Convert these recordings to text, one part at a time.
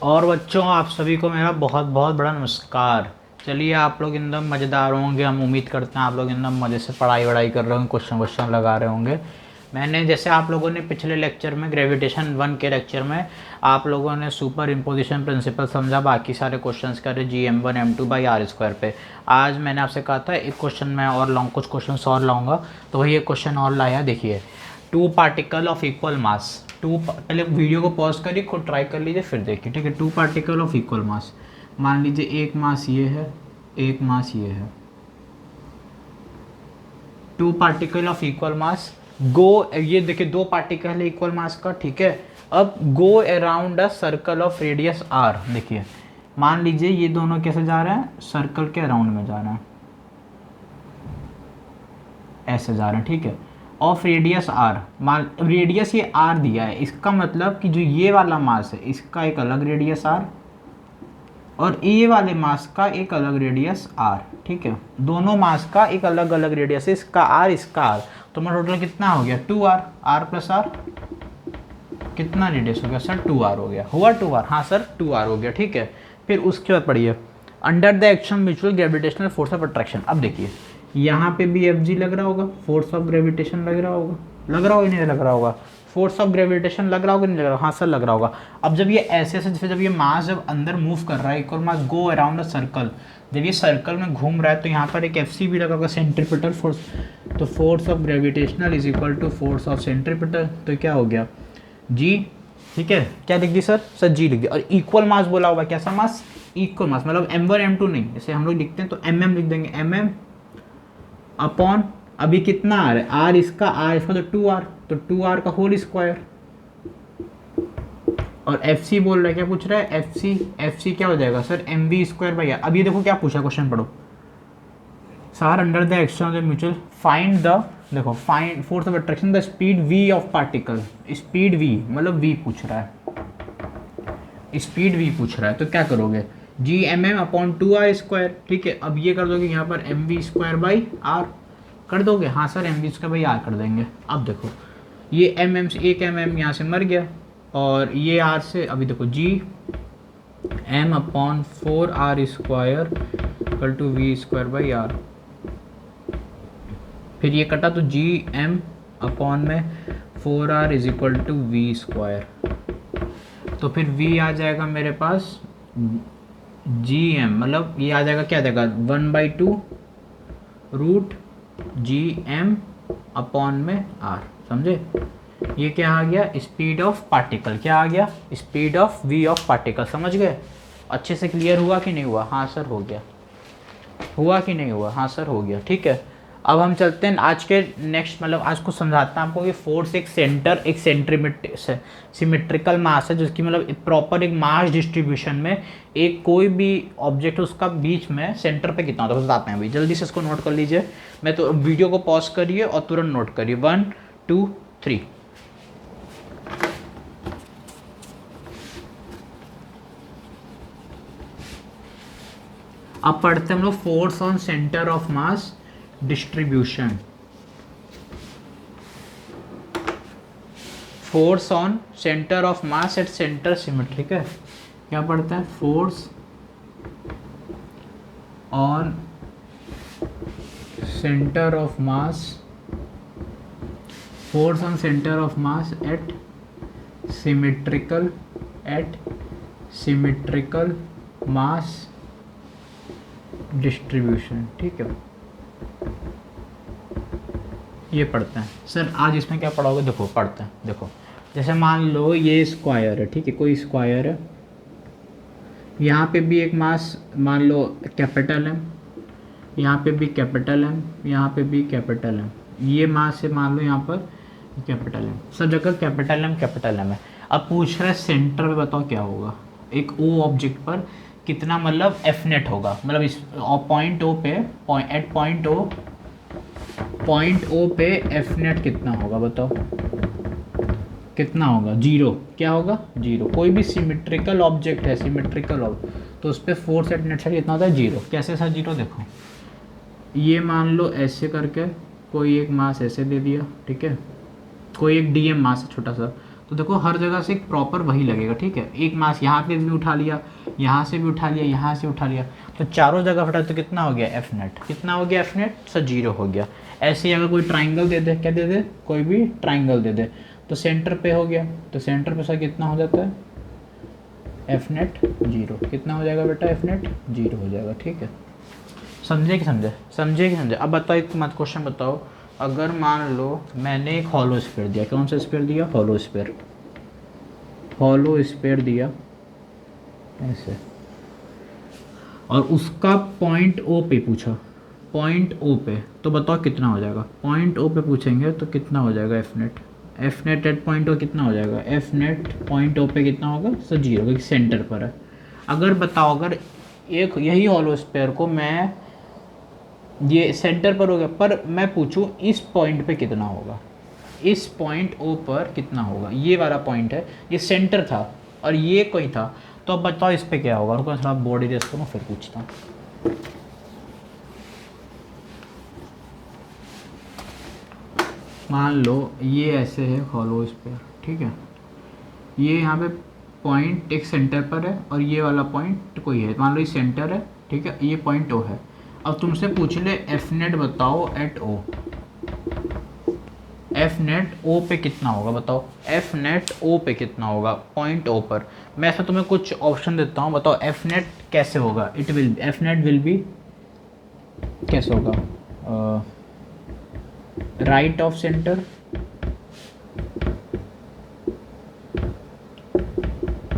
और बच्चों आप सभी को मेरा बहुत बहुत बड़ा नमस्कार। चलिए आप लोग एकदम मज़ेदार होंगे, हम उम्मीद करते हैं आप लोग एकदम मज़े से पढ़ाई वढ़ाई कर रहे होंगे, क्वेश्चन क्वेश्चन लगा रहे होंगे। मैंने जैसे आप लोगों ने पिछले लेक्चर में ग्रेविटेशन 1 के लेक्चर में आप लोगों ने सुपर इम्पोजिशन प्रिंसिपल समझा, बाकी सारे क्वेश्चंस करे GM1 M2/r² पे। आज मैंने आपसे कहा था एक क्वेश्चन मैं और लाऊँ, कुछ क्वेश्चन और लाऊंगा, तो वही एक क्वेश्चन और लाया। देखिए, two particle of equal mass, पहले वीडियो को पॉज करिए, खुद ट्राई कर लीजिए फिर देखिए, ठीक है। Two particle of equal mass, मान लीजिए एक मास ये है, एक मास ये है। Two particle of equal mass go, ये देखिए दो पार्टिकल है इक्वल मास का, ठीक है। अब go around a circle of radius r। देखिए मान लीजिए ये दोनों कैसे जा रहे हैं, सर्कल के अराउंड में जा रहे हैं, ऐसे जा रहे हैं, ठीक है। ऑफ रेडियस r, मान रेडियस ये r दिया है, इसका मतलब कि जो ये वाला मास है इसका एक अलग रेडियस r और ये वाले मास का एक अलग रेडियस r, ठीक है। दोनों मास का एक अलग अलग रेडियस है, इसका r इसका r, तो मेरा टोटल कितना हो गया 2r, r प्लस r कितना रेडियस हो गया सर 2r हो गया, हुआ 2r, हाँ सर 2r हो गया, ठीक है। फिर उसके बाद पढ़िए, under the action mutual gravitational force of attraction. अब देखिए यहाँ पे भी Fg लग रहा होगा, फोर्स ऑफ ग्रेविटेशन लग रहा होगा, लग रहा होगा नहीं लग रहा होगा, फोर्स ऑफ ग्रेविटेशन लग रहा होगा नहीं लग रहा, हाँ सर लग रहा होगा। अब जब ये ऐसे ऐसे जैसे जब ये मास जब अंदर मूव कर रहा है, equal mass go around a circle, जब ये सर्कल में घूम रहा है तो यहाँ पर एक Fc भी लगा होगा, सेंट्रीपिटल फोर्स। तो force of gravitational is equal to force of centripetal, तो क्या हो गया जी, ठीक है। क्या लिख दी सर जी लिख दिया। और इक्वल मास बोला होगा, कैसा मास, इक्वल मास, मतलब M1 M2 नहीं, जैसे हम लोग लिखते हैं तो mm लिख देंगे, mm अपॉन, अभी कितना r है, r इसका तो 2r, तो 2r का होल स्क्वायर। और Fc बोल रहा है, क्या पूछ रहा है Fc क्या हो जाएगा सर mv²/r। अब ये देखो क्या पूछा, क्वेश्चन पढ़ो sir, under the action of the mutual find the, देखो find force of attraction the speed v of particle, speed v मतलब v पूछ रहा है, स्पीड v पूछ रहा है, तो क्या करोगे Gmm अपॉन 2r², ठीक है। अब ये कर दोगे यहाँ पर mv²/r कर दोगे, हाँ सर mv²/r कर देंगे। अब देखो ये mm से एक mm यहाँ से मर गया और ये r से, अभी देखो Gm upon 4r² equal to v²/r, फिर ये कटा तो Gm अपॉन में 4r is equal to v², तो फिर v आ जाएगा मेरे पास Gm, मतलब ये आ जाएगा, क्या आ जाएगा 1/2 रूट Gm अपॉन में r, समझे। ये क्या आ गया, स्पीड ऑफ पार्टिकल, क्या आ गया, speed of v of particle, समझ गए। अच्छे से क्लियर हुआ कि नहीं हुआ, हाँ सर हो गया, हुआ कि नहीं हुआ, हाँ सर हो गया, ठीक है। अब हम चलते हैं आज के नेक्स्ट, मतलब आज को समझाता हूँ आपको कि फोर्स एक सेंटर, एक सिमेट्रिकल मास है, जिसकी मतलब प्रॉपर एक मास डिस्ट्रीब्यूशन में एक कोई भी ऑब्जेक्ट उसका बीच में सेंटर पे कितना होता है बताते हैं। अभी जल्दी से इसको नोट कर लीजिए, मैं तो वीडियो को पॉज करिए और तुरंत नोट करिए, 1 2 3। अब पढ़ते हैं हम लोग force on centre of mass distribution, force on centre of mass at centre symmetry, ठीक है। क्या पढ़ता है, force on centre of mass, force on centre of mass at symmetrical mass distribution, ठीक है। ये पढ़ते हैं सर, आज इसमें क्या पढ़ोगे, देखो पढ़ते हैं, देखो जैसे मान लो ये स्क्वायर है, ठीक है, कोई स्क्वायर है, यहाँ पे भी एक मास मान लो कैपिटल M, यहाँ पे भी कैपिटल M, यहाँ पे भी कैपिटल M, ये मास है मान लो यहाँ पर कैपिटल M, सब जगह कैपिटल M है। अब पूछ रहा है सेंटर पे बताओ क्या होगा, एक O ऑब्जेक्ट पर कितना मतलब F नेट होगा, मतलब इस पॉइंट O पे, एट पॉइंट O पे F नेट कितना होगा बताओ, कितना होगा, जीरो, क्या होगा जीरो। कोई भी सिमेट्रिकल ऑब्जेक्ट है, सिमेट्रिकल ऑब्जेक्ट, तो उस पर फोर्स एट नेट साइड कितना होता है, जीरो। कैसे सर जीरो, देखो ये मान लो ऐसे करके कोई एक मास ऐसे दे दिया, ठीक है, कोई एक DM मास है छोटा सा, तो देखो हर जगह से एक प्रॉपर वही लगेगा, ठीक है। एक मास यहाँ पे भी उठा लिया, यहाँ से भी उठा लिया, यहाँ से उठा लिया, तो चारों जगह फटा, तो कितना हो गया एफ नेट, कितना हो गया एफ नेट सर, 0 हो गया। ऐसे ही अगर कोई ट्राइंगल दे दे, क्या दे दे, कोई भी ट्राइंगल दे दे, तो सेंटर पे हो गया, तो सेंटर पे सर कितना हो जाता है एफ नेट 0, कितना हो जाएगा बेटा एफ नेट 0 हो जाएगा, ठीक है। समझे कि समझे, समझे कि समझे। अब बताओ एक मत क्वेश्चन बताओ, अगर मान लो मैंने एक हॉलो स्फीयर दिया, कौन सा स्फीयर दिया, हॉलो स्फीयर, हॉलो स्फीयर दिया ऐसे, और उसका पॉइंट ओ पे पूछा, पॉइंट ओ पे, तो बताओ कितना हो जाएगा, पॉइंट ओ पे पूछेंगे तो कितना हो जाएगा F net, F net at point O कितना हो जाएगा, एफ नेट पॉइंट ओ पे कितना होगा सर 0, क्योंकि सेंटर पर है। अगर बताओ अगर एक यही हॉलो स्फीयर को मैं, ये सेंटर पर हो गया, पर मैं पूछूं इस पॉइंट पे कितना होगा, इस पॉइंट ओ पर कितना होगा, ये वाला पॉइंट है, ये सेंटर था और ये कोई था, तो अब बताओ इस पे क्या होगा। रुको थोड़ा बोर्ड इरेज करूँ फिर पूछता हूँ। मान लो ये ऐसे है हॉलो स्फीयर, ठीक है, ये यहाँ पे पॉइंट एक सेंटर पर है और ये वाला पॉइंट कोई है, मान लो ये सेंटर है, ठीक है, ये पॉइंट ओ है। अब तुमसे पूछ ले एफ नेट बताओ एट ओ, एफ नेट ओ पे कितना होगा बताओ, एफ नेट ओ पे कितना होगा पॉइंट ओ पर। मैं ऐसा तुम्हें कुछ ऑप्शन देता हूँ, बताओ एफ नेट कैसे होगा, it will, F net will be कैसे होगा, right of centre,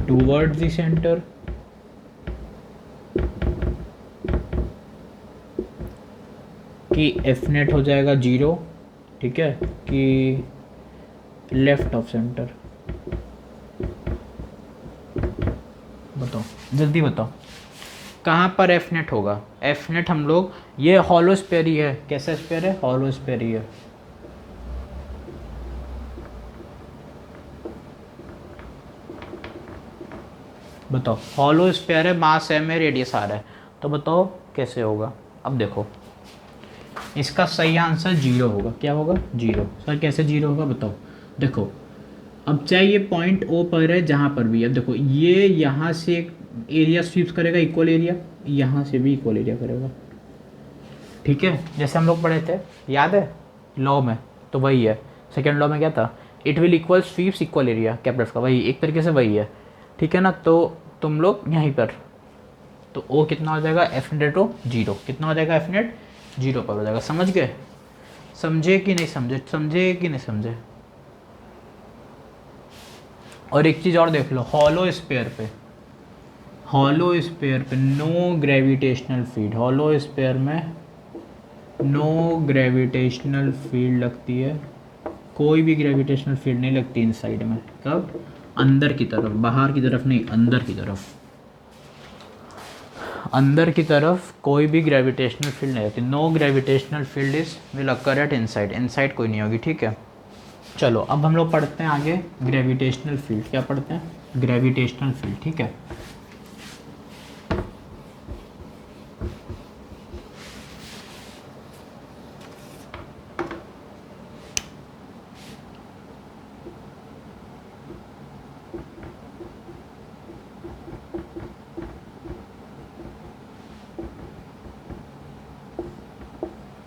towards the centre, कि एफ नेट हो जाएगा 0, ठीक है, कि लेफ्ट ऑफ सेंटर, बताओ जल्दी बताओ कहाँ पर एफ नेट होगा। एफ नेट हम लोग, ये हॉलो स्फीयर ही है, कैसा स्फीयर है, हॉलो स्फीयर ही है, बताओ हॉलो स्फीयर है, मास एम है, रेडियस आर है, तो बताओ कैसे होगा। अब देखो इसका सही आंसर 0 होगा, क्या होगा 0, सर कैसे 0 होगा बताओ। देखो अब चाहे ये पॉइंट ओ पर है जहाँ पर भी, अब देखो ये यहाँ से एक एरिया स्वीप करेगा, इक्वल एरिया, यहाँ से भी इक्वल एरिया करेगा, ठीक है, जैसे हम लोग पढ़े थे याद है लॉ में, तो वही है, सेकेंड लॉ में क्या था, it will equal sweeps equal area Capitals का, वही एक तरीके से वही है, ठीक है ना। तो तुम लोग यहीं पर, तो ओ कितना हो जाएगा एफ नेट ओ 0, कितना हो जाएगा एफ नेट 0 पर हो जाएगा। समझ गए, समझे कि नहीं समझे, समझे कि नहीं समझे। और एक चीज़ और देख लो, हॉलो स्फीयर पे, हॉलो स्फीयर पे no gravitational field, hollow sphere में नो ग्रेविटेशनल फील्ड लगती है, कोई भी ग्रेविटेशनल फील्ड नहीं लगती इनसाइड में, कब, अंदर की तरफ, बाहर की तरफ नहीं, अंदर की तरफ, अंदर की तरफ कोई भी ग्रेविटेशनल फील्ड नहीं रहती, no gravitational field is will occur at inside, inside कोई नहीं होगी, ठीक है। चलो अब हम लोग पढ़ते हैं आगे ग्रेविटेशनल फील्ड, क्या पढ़ते हैं ग्रेविटेशनल फील्ड, ठीक है।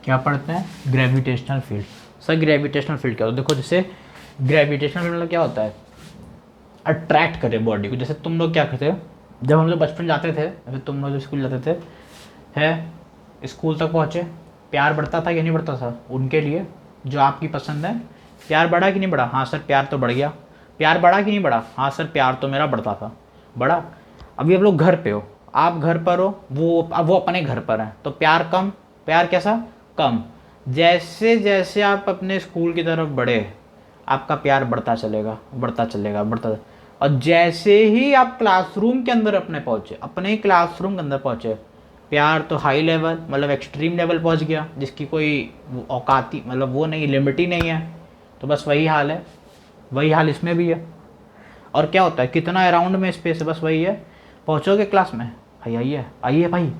क्या पढ़ते हैं gravitational field. Sir gravitational field क्या होता है, देखो जैसे ग्रेविटेशनल फील्ड मतलब क्या होता है, अट्रैक्ट करे बॉडी को। जैसे तुम लोग क्या करते हो, जब हम लोग बचपन जाते थे, फिर तुम लोग जब स्कूल जाते थे, है स्कूल तक पहुँचे, प्यार बढ़ता था कि नहीं बढ़ता था उनके लिए जो आपकी पसंद है, प्यार बढ़ा कि नहीं बढ़ा, हाँ सर प्यार तो बढ़ गया, प्यार बढ़ा कि नहीं बढ़ा, हाँ सर प्यार तो मेरा बढ़ता था, बढ़ा। अभी आप लोग घर पे हो, आप घर पर हो, वो अपने घर पर हैं, तो प्यार कम, प्यार कैसा कम। जैसे जैसे आप अपने स्कूल की तरफ बढ़े, आपका प्यार बढ़ता चलेगा, बढ़ता चलेगा, बढ़ता, और जैसे ही आप क्लासरूम के अंदर अपने पहुँचे, अपने क्लासरूम के अंदर पहुँचे, प्यार तो हाई लेवल मतलब एक्सट्रीम लेवल पहुँच गया, जिसकी कोई औकाती मतलब वो नहीं, लिमिट ही नहीं है। तो बस वही हाल है, वही हाल इसमें भी है। और क्या होता है, कितना अराउंड में स्पेस है, बस वही है। पहुँचोगे क्लास में, भाई आइए आइए भाई,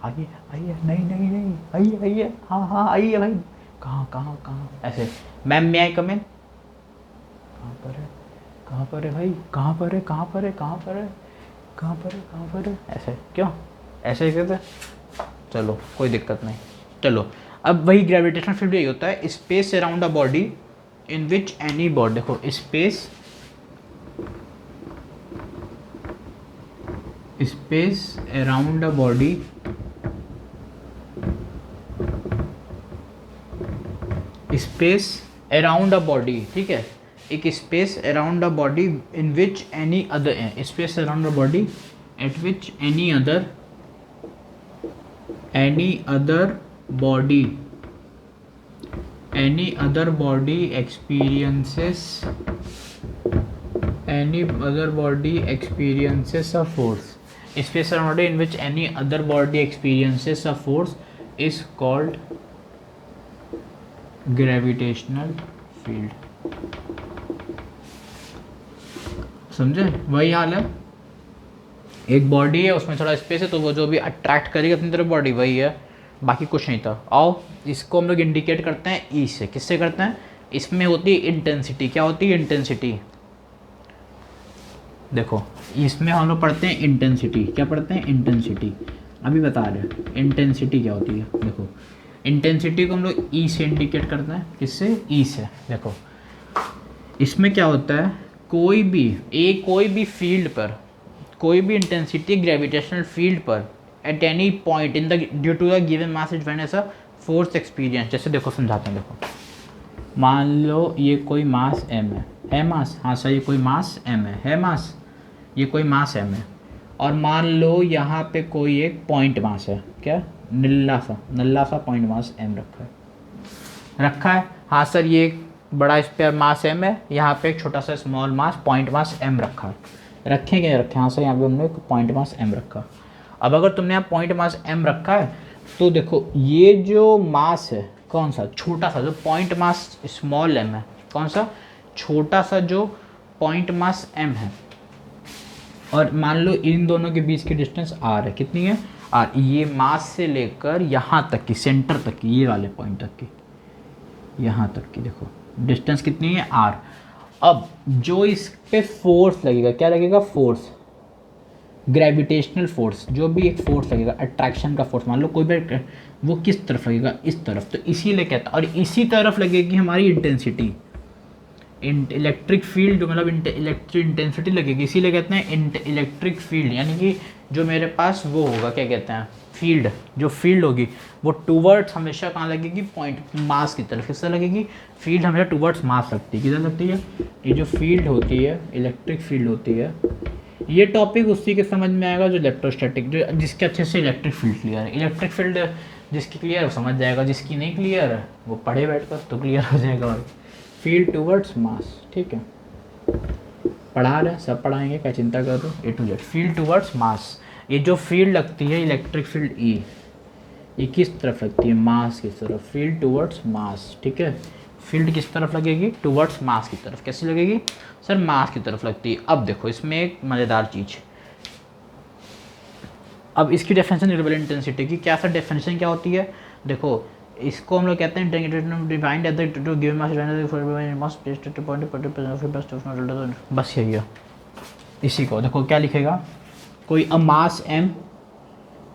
आइए आइए, नहीं नहीं नहीं, आइए आइए, हाँ हाँ आइए भाई, कहाँ कहाँ कहाँ, ऐसे मैम मैं आई कम इन, कहाँ पर है, कहाँ पर है भाई, कहाँ पर है, कहाँ पर है, कहाँ पर है, कहाँ पर है, कहाँ पर है, ऐसे क्यों, ऐसे ही कहते हैं। चलो कोई दिक्कत नहीं। चलो अब वही ग्रेविटेशनल फील्ड यही होता है, space around a body in which any body, देखो space, space around a body, space around a body, ठीक है, एक space around a body in which any other, space around a body at which any other body, any other body experiences a force, space around body in which any other body experiences a force is called gravitational field। समझे, वही हाल है, एक body है उसमें थोड़ा space है तो वो जो भी अट्रैक्ट करेगी अपनी तरफ बॉडी वही है, बाकी कुछ नहीं था। आओ इसको हम लोग इंडिकेट करते हैं ई से, किससे करते हैं, इसमें होती है इंटेंसिटी, क्या होती है इंटेंसिटी, देखो इसमें हम लोग पढ़ते हैं इंटेंसिटी, क्या पढ़ते हैं इंटेंसिटी, अभी बता रहे हैं इंटेंसिटी क्या होती है। देखो इंटेंसिटी को हम लोग ई से इंडिकेट करते हैं, किससे, ई से। देखो इसमें क्या होता है, कोई भी फील्ड पर, कोई भी इंटेंसिटी ग्रेविटेशनल फील्ड पर at any point in the due to the given mass is when as a force experience. जैसे देखो समझाते हैं, देखो मान लो ये कोई मास m है मास, हाँ सर ये कोई मास m है मास, ये कोई मास m है, और मान लो यहाँ पे कोई एक पॉइंट मास है, क्या नल्ला सा पॉइंट मास m रखा है, हाँ सर ये एक बड़ा इस पर मास m है, यहाँ पे एक छोटा सा small mass point mass m रखा है, रखें क्या रखें, हाँ सर यहाँ पे हमने एक पॉइंट मास m रखा। अब अगर तुमने यहाँ पॉइंट मास m रखा है तो देखो ये जो मास है कौन सा, छोटा सा जो पॉइंट मास स्मॉल m है, कौन सा छोटा सा जो पॉइंट मास m है, और मान लो इन दोनों के बीच की डिस्टेंस r है, कितनी है r, ये मास से लेकर यहाँ तक की, सेंटर तक की, ये वाले पॉइंट तक की, यहाँ तक की देखो डिस्टेंस कितनी है r। अब जो इस पे फोर्स लगेगा, क्या लगेगा, फोर्स, ग्रेविटेशनल फोर्स, जो भी एक फोर्स लगेगा, अट्रैक्शन का फोर्स मान लो कोई भी, वो किस तरफ लगेगा, इस तरफ, तो इसीलिए कहता, और इसी तरफ लगेगी हमारी इंटेंसिटी, इलेक्ट्रिक फील्ड मतलब इलेक्ट्रिक इंटेंसिटी लगेगी, इसीलिए कहते हैं इलेक्ट्रिक फील्ड, यानी कि जो मेरे पास वो होगा, क्या कहते हैं फील्ड, जो फील्ड होगी वो टूवर्ड्स हमेशा कहाँ लगेगी, पॉइंट मास की तरफ, किस तरह लगेगी, फील्ड हमेशा टूवर्ड्स मास लगती है, किधर लगती है, ये जो फील्ड होती है, इलेक्ट्रिक फील्ड होती है, ये टॉपिक उसी के समझ में आएगा जो इलेक्ट्रोस्टैटिक, जो जिसके अच्छे से इलेक्ट्रिक फील्ड क्लियर है, इलेक्ट्रिक फील्ड जिसकी क्लियर है वो समझ जाएगा, जिसकी नहीं क्लियर है वो पढ़े बैठकर तो क्लियर हो जाएगा। और फील्ड टूवर्ड्स मास, ठीक है, पढ़ा रहे सब पढ़ाएंगे, क्या चिंता कर दो, ए टू जेड फील्ड टूवर्ड्स मास। ये जो फील्ड लगती है इलेक्ट्रिक फील्ड ई, ये किस तरफ लगती है, मास की तरफ, फील्ड टूवर्ड्स मास, ठीक है, फील्ड किस तरफ लगेगी, टूवर्ड्स मास की तरफ, कैसी लगेगी सर, मास की तरफ लगती है। अब देखो इसमें एक मज़ेदार चीज़, अब इसकी डेफिनेशन रिलेबल इंटेंसिटी की, क्या सर डेफिनेशन क्या होती है, देखो इसको हम लोग कहते हैं defined as the to given mass, बस यही है, इसी को देखो क्या लिखेगा, कोई a mass m,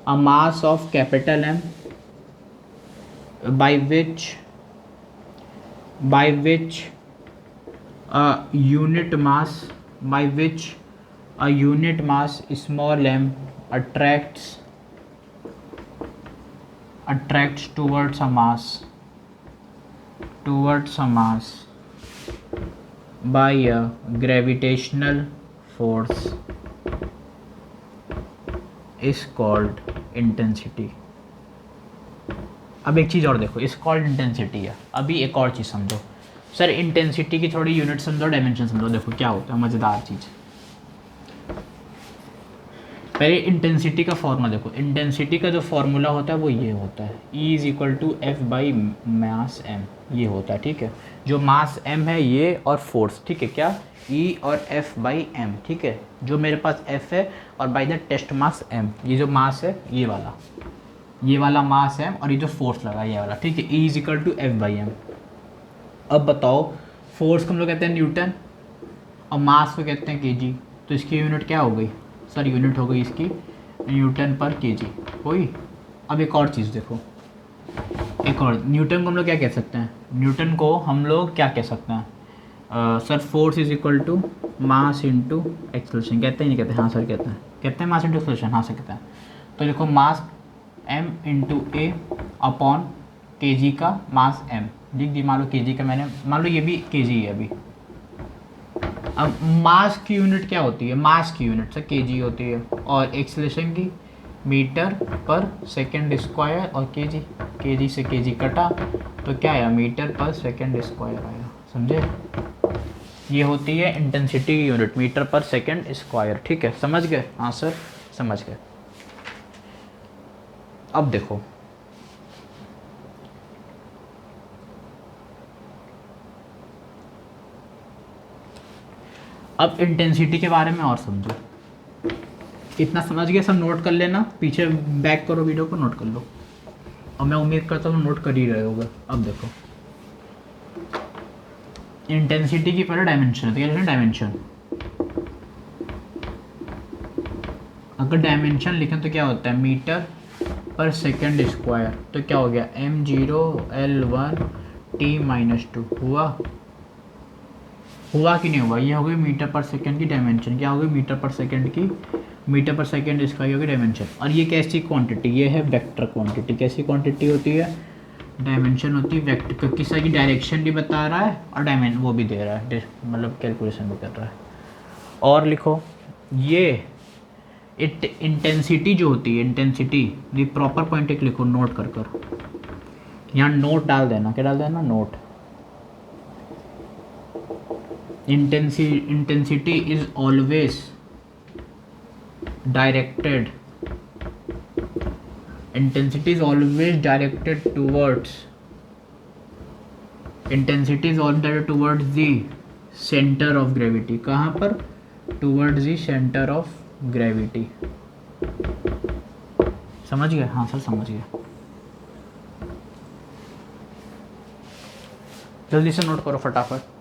a mass of capital M by which a unit mass small m attracts towards a mass by a gravitational force is called intensity। अब एक चीज़ और देखो, इस कॉल्ड इंटेंसिटी है, अभी एक और चीज़ समझो सर, इंटेंसिटी की थोड़ी यूनिट समझो, डायमेंशन समझो, देखो क्या होता है मज़ेदार चीज़। पहले इंटेंसिटी का फॉर्मूला देखो, इंटेंसिटी का जो फॉर्मूला होता है वो ये होता है, E is equal to F by mass m, ये होता है, ठीक है, जो मास m है ये और फोर्स, ठीक है, क्या E और F बाई m, ठीक है, जो मेरे पास F है और by the test mass m, ये जो मास है ये वाला मास है, और ये जो फोर्स लगा ये वाला, ठीक है, E is equal to F by M. अब बताओ फोर्स को हम लोग कहते हैं न्यूटन, और मास को कहते हैं केजी, तो इसकी यूनिट क्या हो गई सर, यूनिट हो गई इसकी न्यूटन पर केजी हुई। अब एक और चीज़ देखो, एक और, न्यूटन को हम लोग क्या कह सकते हैं, न्यूटन को हम लोग क्या कह सकते हैं sir, force is equal to mass into acceleration, कहते हैं नहीं कहते, हाँ सर कहते हैं मास इंटू एक्सेलरेशन, हाँ सर कहते हैं। तो देखो mass m into a upon के जी का मास m लिख दी, मान लो के जी का मैंने, मान लो ये भी के जी है अभी। अब मास की यूनिट क्या होती है, मास की यूनिट सर के जी होती है, और एक्सेलरेशन की मीटर पर सेकेंड स्क्वायर, और के जी से के जी कटा तो क्या आया, मीटर पर सेकेंड स्क्वायर आया, समझे। ये होती है इंटेंसिटी की यूनिट, मीटर पर सेकेंड स्क्वायर, ठीक है, समझ गए, हाँ सर समझ गए। अब देखो अब इंटेंसिटी के बारे में और समझो, इतना समझ गए सब, नोट कर लेना, पीछे बैक करो वीडियो को, नोट कर लो, और मैं उम्मीद करता हूँ नोट कर ही रहे होगे। अब देखो इंटेंसिटी की पहले डायमेंशन है, तो क्या लिखना डायमेंशन, अगर डायमेंशन लिखें तो क्या होता है, मीटर पर सेकेंड स्क्वायर, तो क्या हो गया m0 L1 T-2 हुआ कि नहीं हुआ, ये हो गई मीटर पर सेकेंड की डायमेंशन, क्या हो गई मीटर पर सेकेंड की, मीटर पर सेकेंड स्क्वायर हो गई डायमेंशन। और ये कैसी क्वांटिटी, ये है वेक्टर क्वांटिटी, कैसी क्वांटिटी होती है, डायमेंशन होती है वेक्टर, क्योंकि सर की डायरेक्शन भी बता रहा है और डायमेंशन वो भी दे रहा है, मतलब कैलकुलेशन भी कर रहा है। और लिखो ये इंटेंसिटी जो होती है, इंटेंसिटी ये प्रॉपर पॉइंट एक लिखो, नोट कर कर, यहाँ नोट डाल देना, क्या डाल देना, note. Intensity is always directed, intensity is always directed towards, intensity is always directed towards the center of gravity, कहाँ पर, towards the center of gravity, समझ गए, हाँ सर समझ गए, जल्दी से नोट करो फटाफट।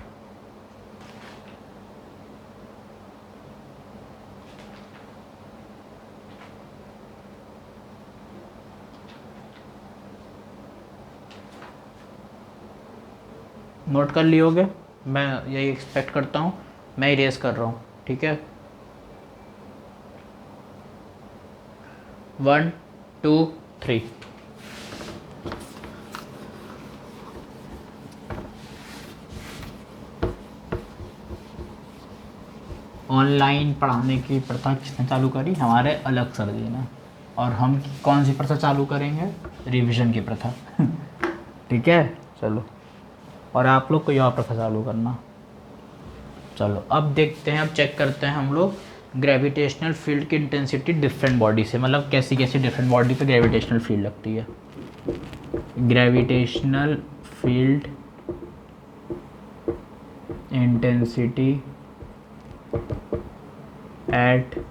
नोट कर लियोगे, मैं यही एक्सपेक्ट करता हूँ, मैं इरेज कर रहा हूँ, ठीक है। 1 2 3 ऑनलाइन पढ़ाने की प्रथा किसने चालू करी, हमारे अलग सर जी ने, और हम कौन सी प्रथा चालू करेंगे, रिवीजन की प्रथा ठीक है, चलो, और आप लोग कोई और प्रथा चालू करना। चलो अब देखते हैं, अब चेक करते हैं हम लोग ग्रेविटेशनल फील्ड की इंटेंसिटी डिफरेंट बॉडी से, मतलब कैसी कैसी डिफरेंट बॉडी पे ग्रेविटेशनल फील्ड लगती है। Gravitational field intensity at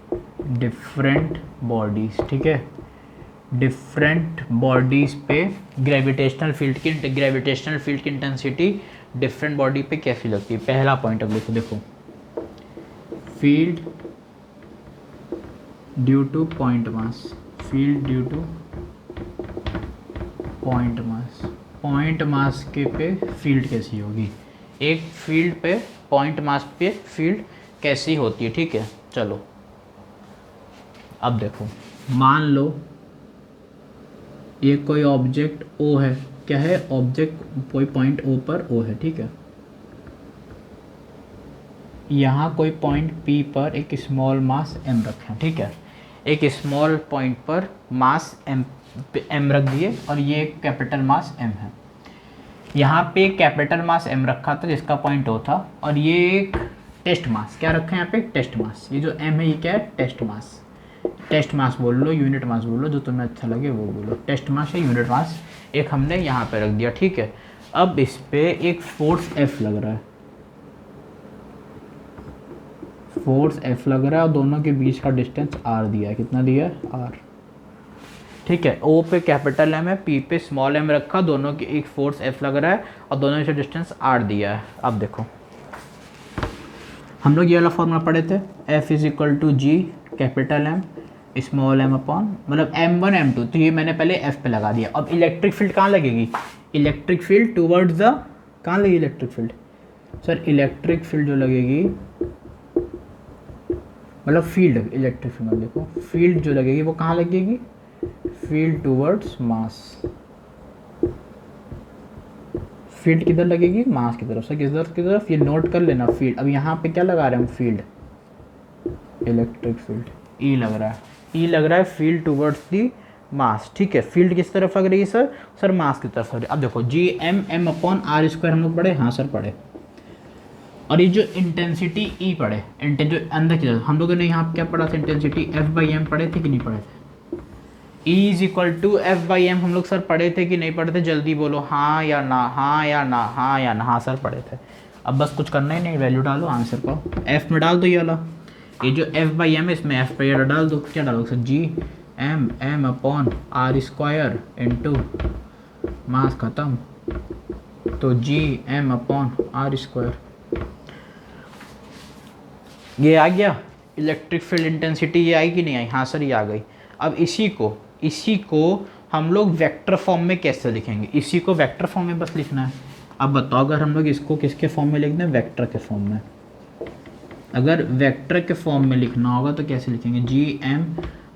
different bodies, ठीक है, डिफरेंट बॉडीज़ पे ग्रेविटेशनल फील्ड की इंटेंसिटी डिफरेंट बॉडी पे कैसी लगती है। पहला पॉइंट अब देखो, field due two point mass, field due two point mass, point mass के पे फील्ड कैसी होगी, एक फील्ड पे पॉइंट मास पे फील्ड कैसी होती है, ठीक है। चलो अब देखो, मान लो ये कोई ऑब्जेक्ट O है, क्या है ऑब्जेक्ट, कोई पॉइंट O पर O है, ठीक है, यहाँ कोई पॉइंट P पर एक स्मॉल मास M रखें, ठीक है, एक स्मॉल पॉइंट पर मास M रख दिए, और ये एक कैपिटल मास M है। यहाँ पे कैपिटल मास M रखा था जिसका पॉइंट O था, और ये एक टेस्ट मास क्या रखा है यहाँ पे, टेस्ट मास, ये जो M है ये क्या है, टेस्ट मास, टेस्ट मास बोल लो, यूनिट मास बोल लो, जो तुम्हें अच्छा लगे वो बोलो, टेस्ट मास या यूनिट मास एक हमने यहाँ पे रख दिया, ठीक है। अब इस पे एक फोर्स F लग रहा है, फोर्स F लग रहा है, और दोनों के बीच का डिस्टेंस R दिया है, कितना दिया है, R, ठीक है। O पे कैपिटल M है, P पे स्मॉल m रखा, दोनों के एक फोर्स F लग रहा है, और दोनों के डिस्टेंस R दिया है। अब देखो हम लोग ये वाला फॉर्मूला पढ़े थे, F is equal to G capital M small M upon मतलब M1 M2, तो ये मैंने पहले F पे लगा दिया। अब इलेक्ट्रिक फील्ड कहाँ लगेगी, इलेक्ट्रिक फील्ड टूवर्ड्स द, कहाँ लगेगी electric field sir, electric field जो लगेगी मतलब फील्ड, इलेक्ट्रिक फील्ड देखो, फील्ड जो लगेगी वो कहाँ लगेगी, फील्ड टूवर्ड्स मास, फील्ड किधर लगेगी, मास की तरफ से, किधर की तरफ, ये नोट कर लेना फील्ड। अब यहाँ पे क्या लगा रहे हैं हम, फील्ड, इलेक्ट्रिक फील्ड ई लग रहा है, ई लग रहा है फील्ड टूवर्ड्स दी मास, ठीक है। फील्ड किस तरफ लग रही है सर, सर मास की तरफ लग रही है। अब देखो G M M upon R square हम लोग पढ़े, हाँ सर पढ़े, और ये जो इंटेंसिटी ई पढ़े, जो अंदर की तरफ हम लोगों ने यहाँ क्या पढ़ा था, इंटेंसिटी एफ बाई एम पढ़े थे कि नहीं पढ़े थे, E is equal to F by M हम लोग सर पढ़े थे कि नहीं पढ़े थे, जल्दी बोलो हाँ या ना, हाँ या ना, हाँ या ना, हाँ सर पढ़े थे। अब बस कुछ करना ही नहीं, वैल्यू डालो आंसर को, एफ में डाल दो ये वाला, ये जो एफ बाई एम है इसमें एफ पे ये डाल दो, क्या डालोगे sir, G M M upon R square into mass खत्म, तो G M upon R square, ये आ गया इलेक्ट्रिक फील्ड इंटेंसिटी, ये आई कि नहीं आई, हाँ सर ये आ गई। अब इसी को हम लोग वेक्टर फॉर्म में कैसे लिखेंगे, इसी को वेक्टर फॉर्म में बस लिखना है। अब बताओ अगर हम लोग इसको किसके फॉर्म में लिख दें, वेक्टर के फॉर्म में, अगर वेक्टर के फॉर्म में लिखना होगा तो कैसे लिखेंगे, जी एम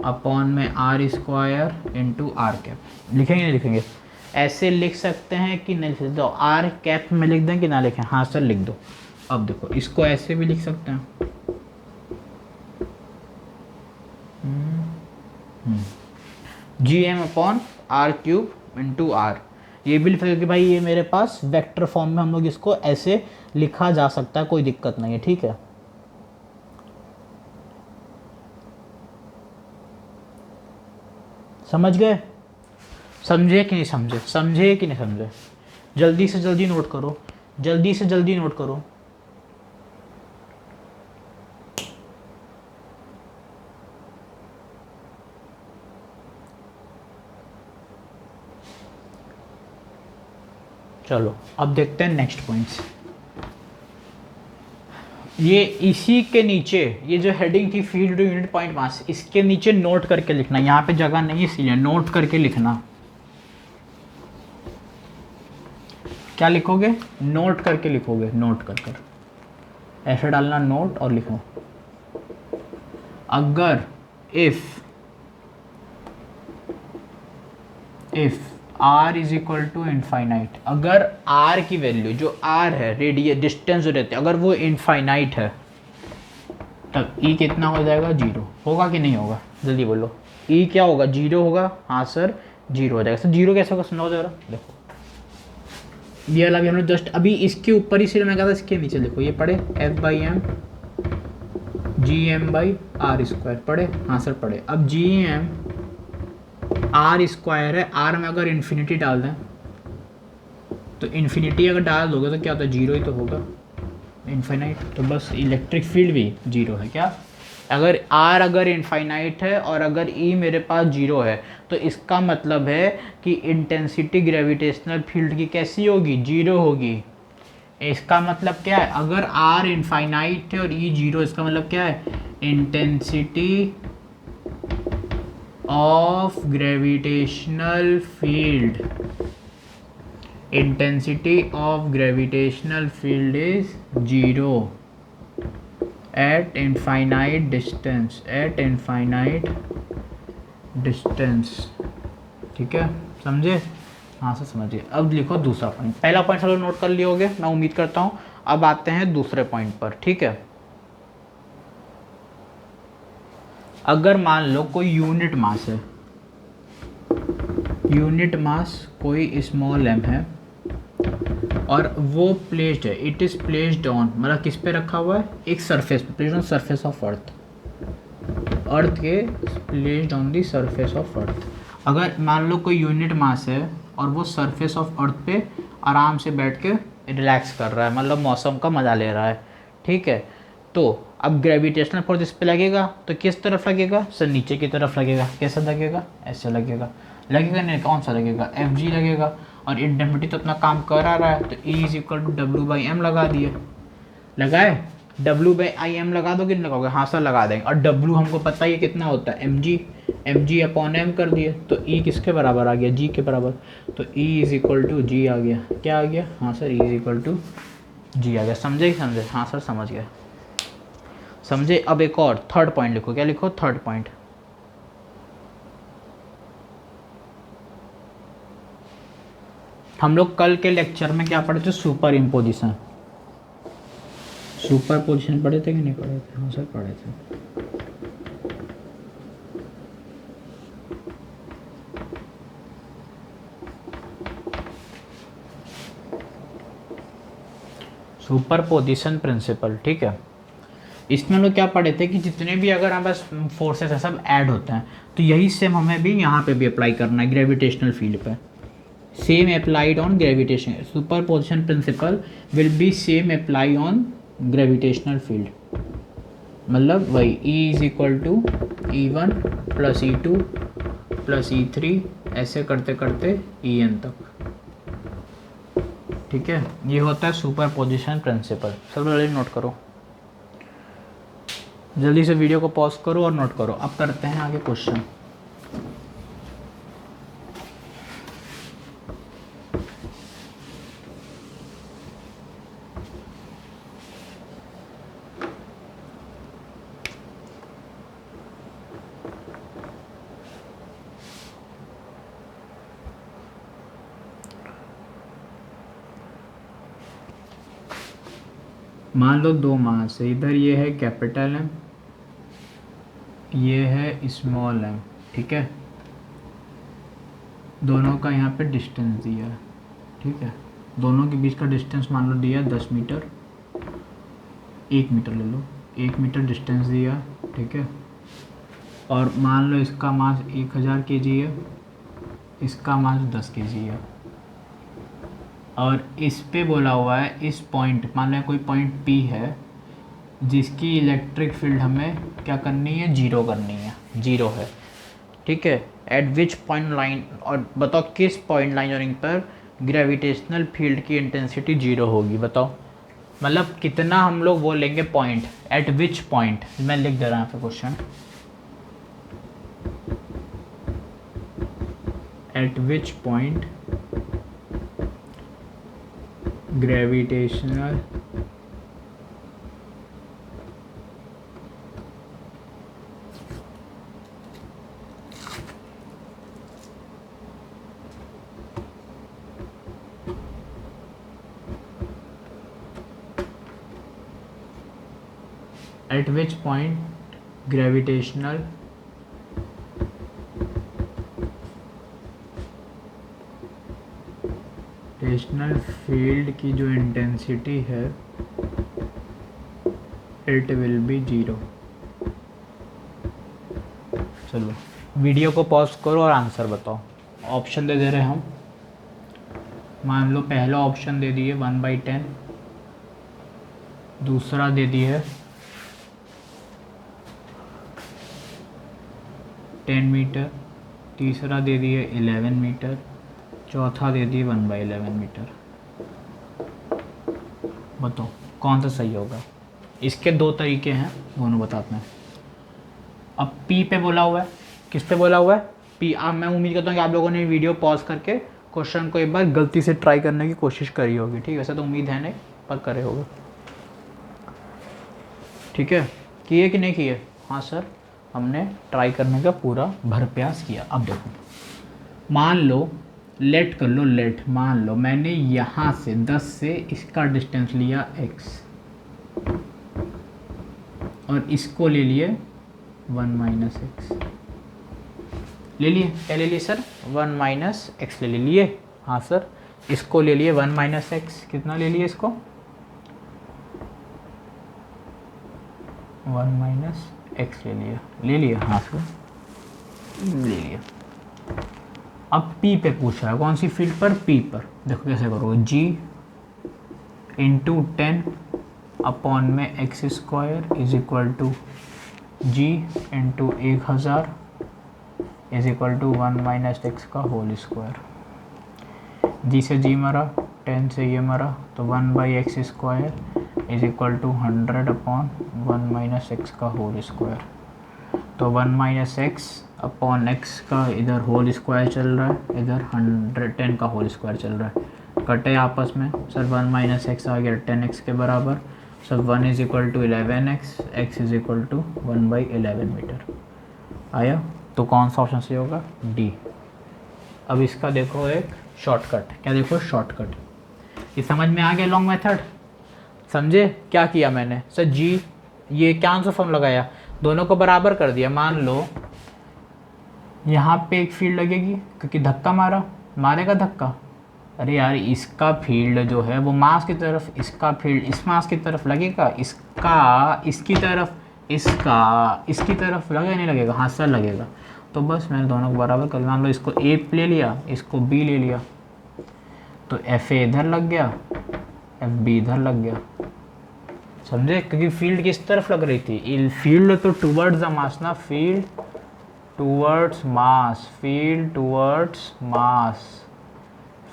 अपॉन में R square into R cap, लिखेंगे नहीं लिखेंगे, ऐसे लिख सकते हैं कि नहीं लिख सकते, आर कैप में लिख दें कि ना लिखें, हाँ सर लिख दो। अब देखो इसको ऐसे भी लिख सकते हैं, G M upon R cube into R, ये भी लिख सकते कि भाई ये मेरे पास वेक्टर फॉर्म में हम लोग इसको ऐसे लिखा जा सकता है, कोई दिक्कत नहीं है, ठीक है। समझ गए, समझे कि नहीं समझे, समझे कि नहीं समझे, जल्दी से जल्दी नोट करो, जल्दी से जल्दी नोट करो। चलो अब देखते हैं नेक्स्ट पॉइंट्स। ये इसी के नीचे ये जो हेडिंग थी फील्ड यूनिट पॉइंट मास, इसके नीचे नोट करके लिखना, यहाँ पे जगह नहीं है इसलिए नोट करके लिखना। क्या लिखोगे, नोट करके लिखोगे, नोट कर कर ऐसे डालना नोट और लिखो, अगर if r is equal to infinite, अगर r की वैल्यू जो r है रेडियस डिस्टेंस जो रहते हैं अगर वो इनफाइनाइट है तब e कितना हो जाएगा, जीरो होगा कि नहीं होगा, जल्दी बोलो, e क्या होगा, जीरो होगा, हाँ सर जीरो हो जाएगा। सर जीरो कैसे होगा, सुनाओ जरा, देखो ये वाला भी हमने जस्ट अभी इसके ऊपर ही सिर्फ मैं कहा था, इसके नीचे देखो ये पढ़े f by M G M by R square पढ़े, हाँ सर पढ़े। अब जी एम आर स्क्वायर है, आर में अगर इन्फिनिटी डाल दें तो इन्फिनिटी अगर डाल दोगे तो क्या होता है, जीरो ही तो होगा, इनफाइनाइट, तो बस इलेक्ट्रिक फील्ड भी जीरो है। क्या, अगर आर अगर इनफाइनाइट है और अगर ई मेरे पास जीरो है तो इसका मतलब है कि इंटेंसिटी ग्रेविटेशनल फील्ड की कैसी होगी, जीरो होगी। इसका मतलब क्या है, अगर आर इनफाइनाइट है और ई जीरो, इसका मतलब क्या है, intensity of gravitational field, intensity of gravitational field is zero at infinite distance, at infinite distance, ठीक है, समझे, हाँ से समझिए। अब लिखो दूसरा पॉइंट, पहला पॉइंट सब लोग नोट कर लियोगे मैं उम्मीद करता हूँ। अब आते हैं दूसरे पॉइंट पर, ठीक है। अगर मान लो कोई यूनिट मास है, यूनिट मास कोई स्मॉल m है और वो प्लेस्ड है, इट इज़ प्लेस्ड ऑन, मतलब किस पे रखा हुआ है, एक सरफेस पे, placed on surface of earth, earth के placed on the surface of earth. अगर मान लो कोई यूनिट मास है और वो सरफेस ऑफ अर्थ पे आराम से बैठ के रिलैक्स कर रहा है, मतलब मौसम का मज़ा ले रहा है, ठीक है। तो अब ग्रेविटेशनल फोर्स इस पे लगेगा तो किस तरफ लगेगा सर, नीचे की तरफ लगेगा। कैसा लगेगा, ऐसे लगेगा, लगेगा नहीं, कौन सा लगेगा, एफ जी लगेगा। और इंटेंसिटी तो अपना काम कर आ रहा है तो E is equal to W by M लगा दिए, लगाए। W/IM लगा दो, कितना लगाओगे? हाँ सर लगा देंगे। और W हमको पता ही है कितना होता है, mg/m कर दिए, तो E किसके बराबर आ गया? G के बराबर। तो E = G आ गया। क्या आ गया? हाँ सर E = G आ गया। समझे कि समझे? हाँ सर समझ गया, समझे। अब एक और थर्ड पॉइंट लिखो। क्या लिखो? Third point. हम लोग कल के लेक्चर में क्या पढ़े थे? Super imposition. सुपर पोजिशन पढ़े थे कि नहीं पढ़े थे? हाँ सर पढ़े थे। सुपर पोजिशन प्रिंसिपल, ठीक है। इसमें हम लोग क्या पढ़े थे कि जितने भी अगर हमारे पास फोर्सेस है सब ऐड होते हैं, तो यही सेम हमें भी यहाँ पे भी अप्लाई करना है ग्रेविटेशनल फील्ड पे। Same applied on gravitation, superposition principle will be same apply on gravitational field. मतलब वही E = E1 + E2 + E3 ऐसे करते करते En तक, ठीक है। ये होता है सुपर पोजिशन प्रिंसिपल। सब जल्दी नोट करो, जल्दी से वीडियो को पॉज करो और नोट करो। अब करते हैं आगे क्वेश्चन। मान लो दो मास है, इधर ये है कैपिटल M, ये है स्मॉल m, ठीक है। दोनों का यहाँ पे डिस्टेंस दिया है, ठीक है। दोनों के बीच का डिस्टेंस मान लो दिया 10 मीटर, 1 मीटर ले लो, 1 मीटर डिस्टेंस दिया, ठीक है। और मान लो इसका मास 1000 kg है, इसका मास 10 kg है। और इस पे बोला हुआ है इस पॉइंट, मान लो कोई पॉइंट P है जिसकी इलेक्ट्रिक फील्ड हमें क्या करनी है? 0 करनी है, 0 है, ठीक है। एट विच पॉइंट लाइन, और बताओ किस पॉइंट लाइनरिंग पर ग्रेविटेशनल फील्ड की इंटेंसिटी 0 होगी? बताओ, मतलब कितना हम लोग वो लेंगे पॉइंट, एट विच पॉइंट। मैं लिख दे रहा हूँ यहाँ पे question, eight which point gravitational at which point gravitational field की जो इंटेंसिटी है इट विल बी 0। चलो वीडियो को पॉज करो और आंसर बताओ। ऑप्शन दे दे रहे हम, मान लो पहला ऑप्शन दे दिए 1/10, दूसरा दे दिए 10 मीटर, तीसरा दे दिए 11 मीटर, चौथा दे दिए 1/11 मीटर। बताओ कौन सा सही होगा? इसके दो तरीके हैं, दोनों बताते हैं। अब P पे बोला हुआ है, किस पे बोला हुआ है? P। अब मैं उम्मीद करता हूँ कि आप लोगों ने वीडियो पॉज करके क्वेश्चन को एक बार गलती से ट्राई करने की कोशिश करी होगी, ठीक है। वैसे तो उम्मीद है नहीं, पर करे होगा, ठीक है। किए कि नहीं किए? हाँ सर हमने ट्राई करने का पूरा भर प्रयास किया। अब देखो, मान लो लेट कर लो, लेट मान लो मैंने यहाँ से 10 से इसका डिस्टेंस लिया x, और इसको ले लिए 1 - x ले लिए। क्या ले लिए सर? 1 - x ले लिए। हाँ सर इसको ले लिए 1 - x, कितना ले लिए इसको? 1 - x ले लिया। हाँ सर ले लिया। अब P पे पूछ रहा है, कौन सी फील्ड पर? P पर। देखो कैसे करोगे, G × 10/x² = G × 1000 = 1 - x का होल स्क्वायर। G से G मरा, 10 से ये मरा, तो 1/x² is equal to 100 upon 1 minus x का होल स्क्वायर। तो 1 माइनस एक्स अपॉन एक्स का इधर होल स्क्वायर चल रहा है, इधर 110 का होल स्क्वायर चल रहा है, कटे आपस में। सर 1 माइनस एक्स आ गया 10x के बराबर। Sir 1 is equal to 11x, x is equal to 1/11 metre आया। तो कौन सा ऑप्शन सही होगा? डी। अब इसका देखो एक शॉर्टकट, क्या देखो शॉर्टकट, ये समझ में आ गया लॉन्ग मेथड? समझे क्या किया मैंने? सर जी ये क्या सा फॉर्म लगाया, दोनों को बराबर कर दिया। मान लो यहाँ पे एक फील्ड लगेगी क्योंकि धक्का मारेगा धक्का। अरे यार इसका फील्ड जो है वो मास की तरफ, इसका फील्ड इस मास की तरफ लगेगा, इसका इसकी तरफ, इसका इसकी तरफ लगेगा नहीं लगेगा? हाँ सर लगेगा। तो बस मैंने दोनों को बराबर कर, मान लो इसको ए ले लिया, इसको बी ले लिया, तो एफ ए इधर लग गया, एफ बी इधर लग गया। समझे? क्योंकि फील्ड किस तरफ लग रही थी, फील्ड तो टूवर्ड्स द मास ना, फील्ड टूवर्ड्स मास, फील्ड टूवर्ड्स मास,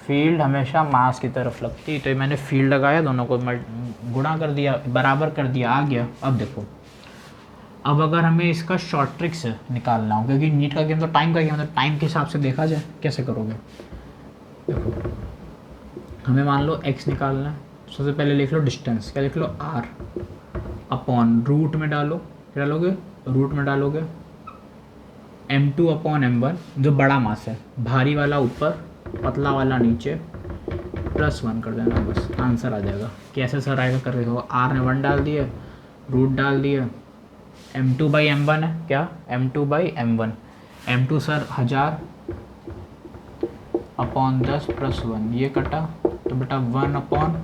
फील्ड हमेशा मास की तरफ लगती। तो ये मैंने फील्ड लगाया, दोनों को गुणा कर दिया, बराबर कर दिया, आ गया। अब देखो, अब अगर हमें इसका शॉर्ट ट्रिक्स निकालना हो, क्योंकि नीट का गेम तो टाइम का गेम है, तो टाइम के हिसाब से देखा जाए कैसे करोगे। देखो हमें मान लो x निकालना है, सबसे पहले लिख लो डिस्टेंस, क्या लिख लो r अपॉन रूट में डालो, क्या डालोगे रूट में डालोगे m2 अपॉन m1, जो बड़ा मास है, भारी वाला ऊपर पतला वाला नीचे, +1 कर देना, बस आंसर आ जाएगा। कैसे सर आएगा कर रहे हो, r ने 1 डाल दिए, रूट डाल दिए, m2/m1 है, क्या m2/m1, m2 सर 1000 अपॉन 10 + 1, ये कटा तो बेटा 1 अपॉन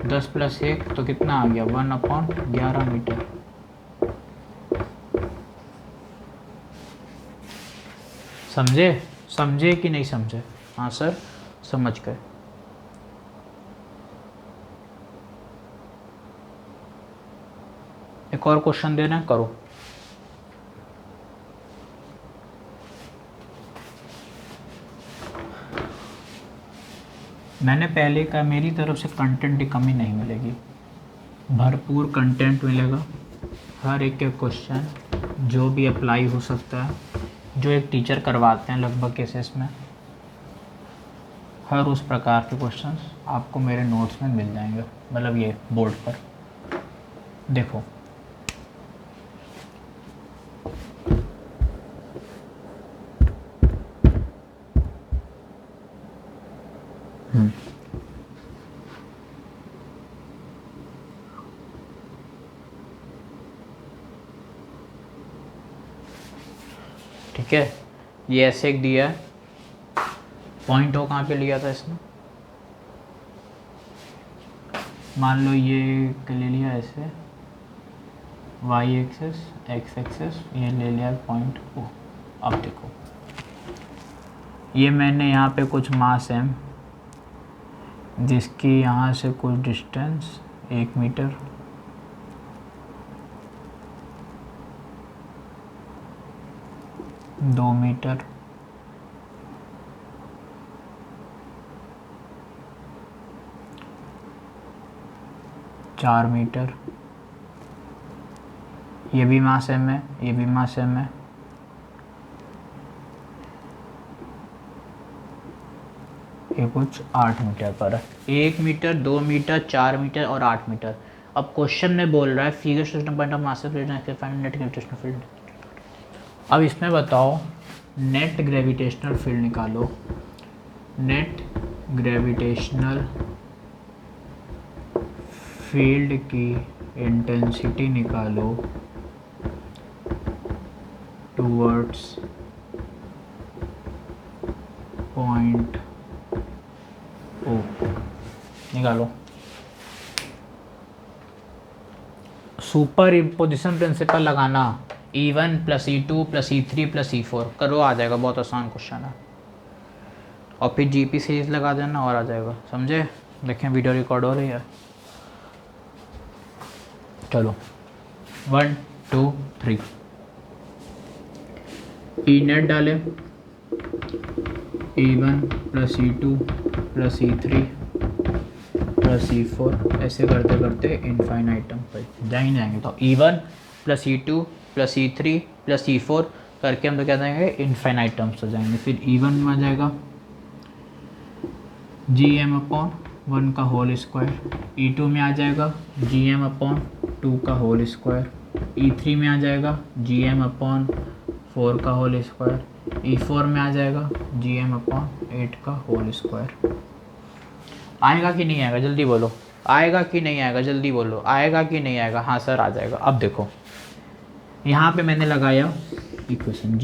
10 + 1 तो कितना आ गया 1 अपॉन 11 मीटर। समझे कि नहीं समझे? हाँ सर समझ गए। एक और क्वेश्चन देना है, करो। मैंने पहले कहा मेरी तरफ से कंटेंट की कमी नहीं मिलेगी, भरपूर कंटेंट मिलेगा। हर एक के क्वेश्चन जो भी अप्लाई हो सकता है, जो एक टीचर करवाते हैं लगभग केसेस में, हर उस प्रकार के क्वेश्चंस आपको मेरे नोट्स में मिल जाएंगे, मतलब ये बोर्ड पर। देखो ठीक है, ये ऐसे एक दिया है, पॉइंट हो कहाँ पे लिया था इसने, मान लो ये ले लिया ऐसे, वाई एक्सेस एक्स एक्सेस, ये ले लिया पॉइंट ओ। अब देखो ये मैंने यहाँ पे कुछ मास है जिसकी यहाँ से कुछ डिस्टेंस 1 मीटर, दो मीटर, 4 मीटर, ये भी मास एम है, ये भी मास एम है, ये कुछ 8 मीटर पर है। 1 मीटर, 2 मीटर, 4 मीटर और 8 मीटर। अब क्वेश्चन में बोल रहा है figure system point of mass field net gravitational field. अब इसमें बताओ नेट ग्रेविटेशनल फील्ड निकालो, नेट ग्रेविटेशनल फील्ड की इंटेंसिटी निकालो टूवर्ड्स पॉइंट ओ, निकालो। सुपर इम्पोजिशन प्रिंसिपल लगाना, E1 + E2 + E3 + E4 करो, आ जाएगा, बहुत आसान क्वेश्चन है। और फिर GP सीरीज लगा देना और आ जाएगा, समझे? देखें वीडियो रिकॉर्ड हो रही है। चलो 1 2 3 ई नेट डाले, E1 + E2 + E3 plus E4 ऐसे करते करते इन्फाइनाइटम पर जाएंगे। तो E1 plus E2 plus E3 plus E4 करके हम तो क्या जाएंगे इन्फाइनाइटम्स हो जाएंगे। फिर E1 में आ जाएगा GM/1 का होल स्क्वायर, E2 में आ जाएगा GM/2 का होल स्क्वायर, E3 में आ जाएगा GM/4 का होल स्क्वायर, E4 में आ जाएगा GM/8 का होल स्क्वायर। आएगा कि नहीं आएगा जल्दी बोलो, आएगा कि नहीं आएगा जल्दी बोलो, आएगा कि नहीं आएगा? हाँ सर आ जाएगा। अब देखो यहाँ पे मैंने लगाया इक्वेशन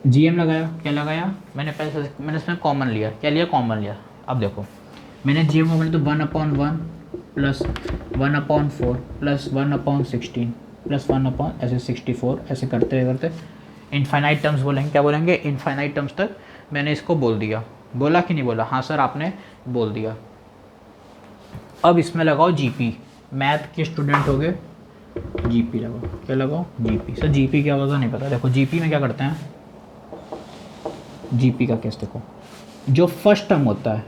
GM लगाया, क्या लगाया मैंने पहले, मैंने इसमें कॉमन लिया, क्या लिया कॉमन लिया। अब देखो मैंने GM को मैंने तो 1/1 प्लस 1/4 प्लस 1/16 प्लस 1 ऐसे 64 ऐसे करते करते इनफाइनाइट टर्म्स बोलेंगे, क्या बोलेंगे इनफाइनाइट टर्म्स तक मैंने इसको बोल दिया। बोला कि नहीं बोला? हाँ सर आपने बोल दिया। अब इसमें लगाओ GP, मैथ के स्टूडेंट हो गए GP लगाओ, क्या लगाओ GP। सर GP क्या होगा नहीं पता। देखो GP में क्या करते हैं, GP का केस देखो, जो फर्स्ट टर्म होता है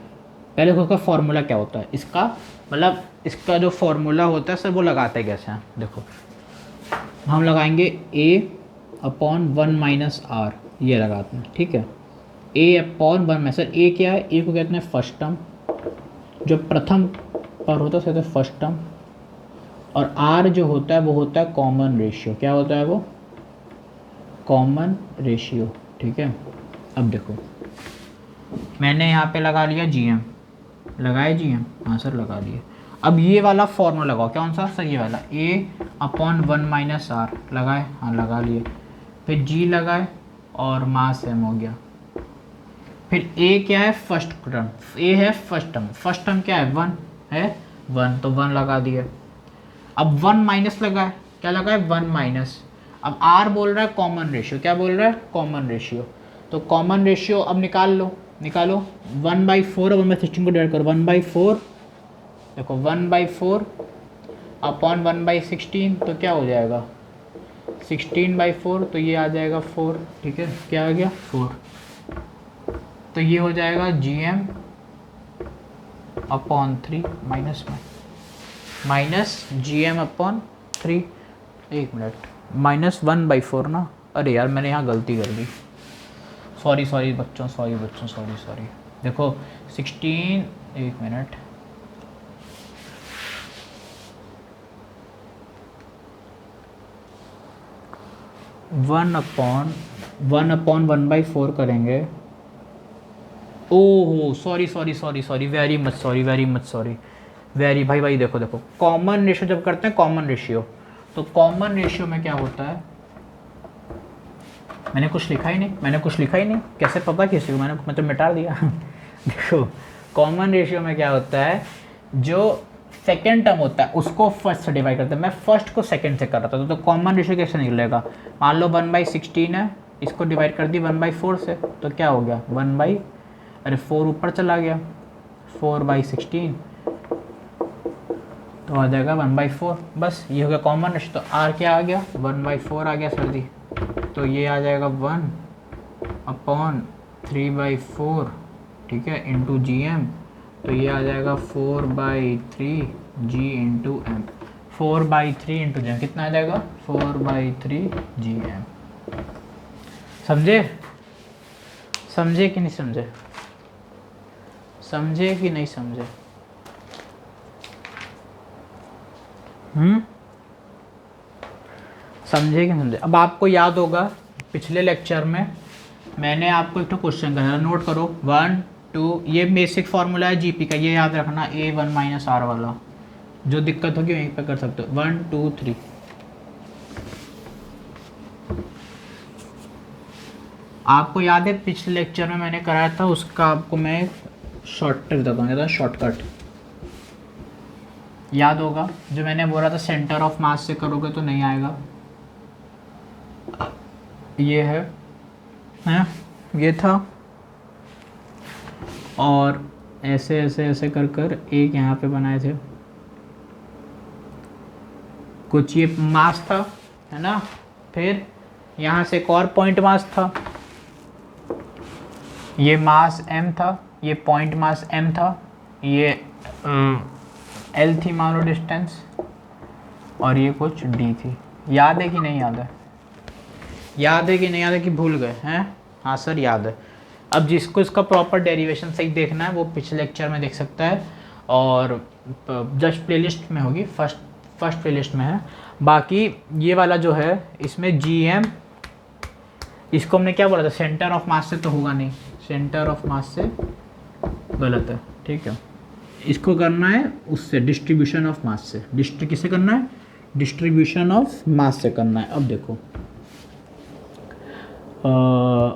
पहले उसका फॉर्मूला क्या होता है, इसका मतलब इसका जो फॉर्मूला होता है सर वो लगाते हैं कैसे हैं। देखो हम लगाएंगे A/1 - R, ये लगाते हैं ठीक है। A/1 में सर A क्या है, A को कहते हैं फर्स्ट टर्म, जो प्रथम पर होता है कहते हैं फर्स्ट टर्म, और R जो होता है वो होता है कॉमन रेशियो। क्या होता है वो? कॉमन रेशियो ठीक है। अब देखो मैंने यहाँ पे लगा लिया GM, लगाया GM, हाँ सर लगा लिया। अब ये वाला फॉर्मूला लगाओ, कौन सा सर ये वाला A/1 - R लगाए, हाँ लगा लिए। फिर G लगाए और मास M हो गया। फिर A क्या है फर्स्ट टर्म, A है फर्स्ट टर्म, फर्स्ट टर्म क्या है 1 है 1, तो 1 लगा दिए। अब 1 माइनस लगाए, क्या लगाए 1 माइनस। अब R बोल रहा है कॉमन रेशियो, क्या बोल रहा है कॉमन रेशियो, तो कॉमन रेशियो अब निकाल लो, निकालो 1/4, अब 1/16 को डिवाइड करो 1/4, देखो 1/4 अपॉन 1/16 तो क्या हो जाएगा 16/4, तो ये आ जाएगा 4 ठीक है। क्या आ गया 4, तो ये हो जाएगा GM/3 माइनस GM/3, एक मिनट -1/4 ना, अरे यार मैंने यहाँ गलती कर दी, सॉरी बच्चों, सॉरी। देखो 16, एक मिनट, वन अपॉन 1/4 करेंगे। ओहो सॉरी, वेरी मच सॉरी भाई देखो कॉमन रेशियो जब करते हैं कॉमन रेशियो, तो कॉमन रेशियो में क्या होता है, मैंने कुछ लिखा ही नहीं, कैसे पता किसी को, मैं तो मिटा दिया देखो कॉमन रेशियो में क्या होता है, जो सेकेंड टर्म होता है उसको फर्स्ट से डिवाइड करते हैं। मैं फर्स्ट को सेकेंड से कर रहा था, तो कॉमन रेशियो कैसे निकलेगा, मान लो 1/16 है, इसको डिवाइड कर दी 1/4 से, तो क्या हो गया 4 ऊपर चला गया 4/16, तो आ जाएगा 1/4। बस ये हो गया कॉमन रेशियो। तो R क्या आ गया 1/4 आ गया सर जी, तो ये आ जाएगा 1/3/4 ठीक है इंटू GM, तो ये आ जाएगा 4/3 G into M, 4/3 into GM कितना आ जाएगा 4/3 GM। समझे कि नहीं समझे? समझे कि नहीं समझे? समझे कि नहीं समझे? अब आपको याद होगा पिछले लेक्चर में मैंने आपको एक तो क्वेश्चन कराया, नोट करो 1 2, ये बेसिक फार्मूला है GP का, ये याद रखना A/1 - R वाला, जो दिक्कत होगी वहीं पे कर सकते हो। 1 2 3 आपको याद है पिछले लेक्चर में मैंने कराया था, उसका आपको मैं शॉर्टकट बताऊंगा था, शॉर्टकट याद होगा, जो मैंने बोला था सेंटर ऑफ मास से करोगे तो नहीं आएगा, ये है ये था, और ऐसे ऐसे ऐसे कर कर एक यहाँ पे बनाए थे कुछ, ये मास था है ना, फिर यहाँ से एक और पॉइंट मास था, ये मास M था, ये पॉइंट मास M था, ये एल थी मान लो डिस्टेंस, और ये कुछ डी थी। याद है कि नहीं याद है? याद है कि नहीं याद है कि भूल गए हैं? हाँ सर याद है। अब जिसको इसका प्रॉपर डेरिवेशन सही देखना है वो पिछले लेक्चर में देख सकता है, और जस्ट प्लेलिस्ट में होगी, फर्स्ट प्लेलिस्ट में है। बाकी ये वाला जो है इसमें जीएम, इसको हमने क्या बोला था, सेंटर ऑफ मास से तो होगा नहीं, सेंटर ऑफ मास से गलत है, ठीक है। इसको करना है उससे, डिस्ट्रीब्यूशन ऑफ मास से। किसे करना है? डिस्ट्रीब्यूशन ऑफ मास से करना है। अब देखो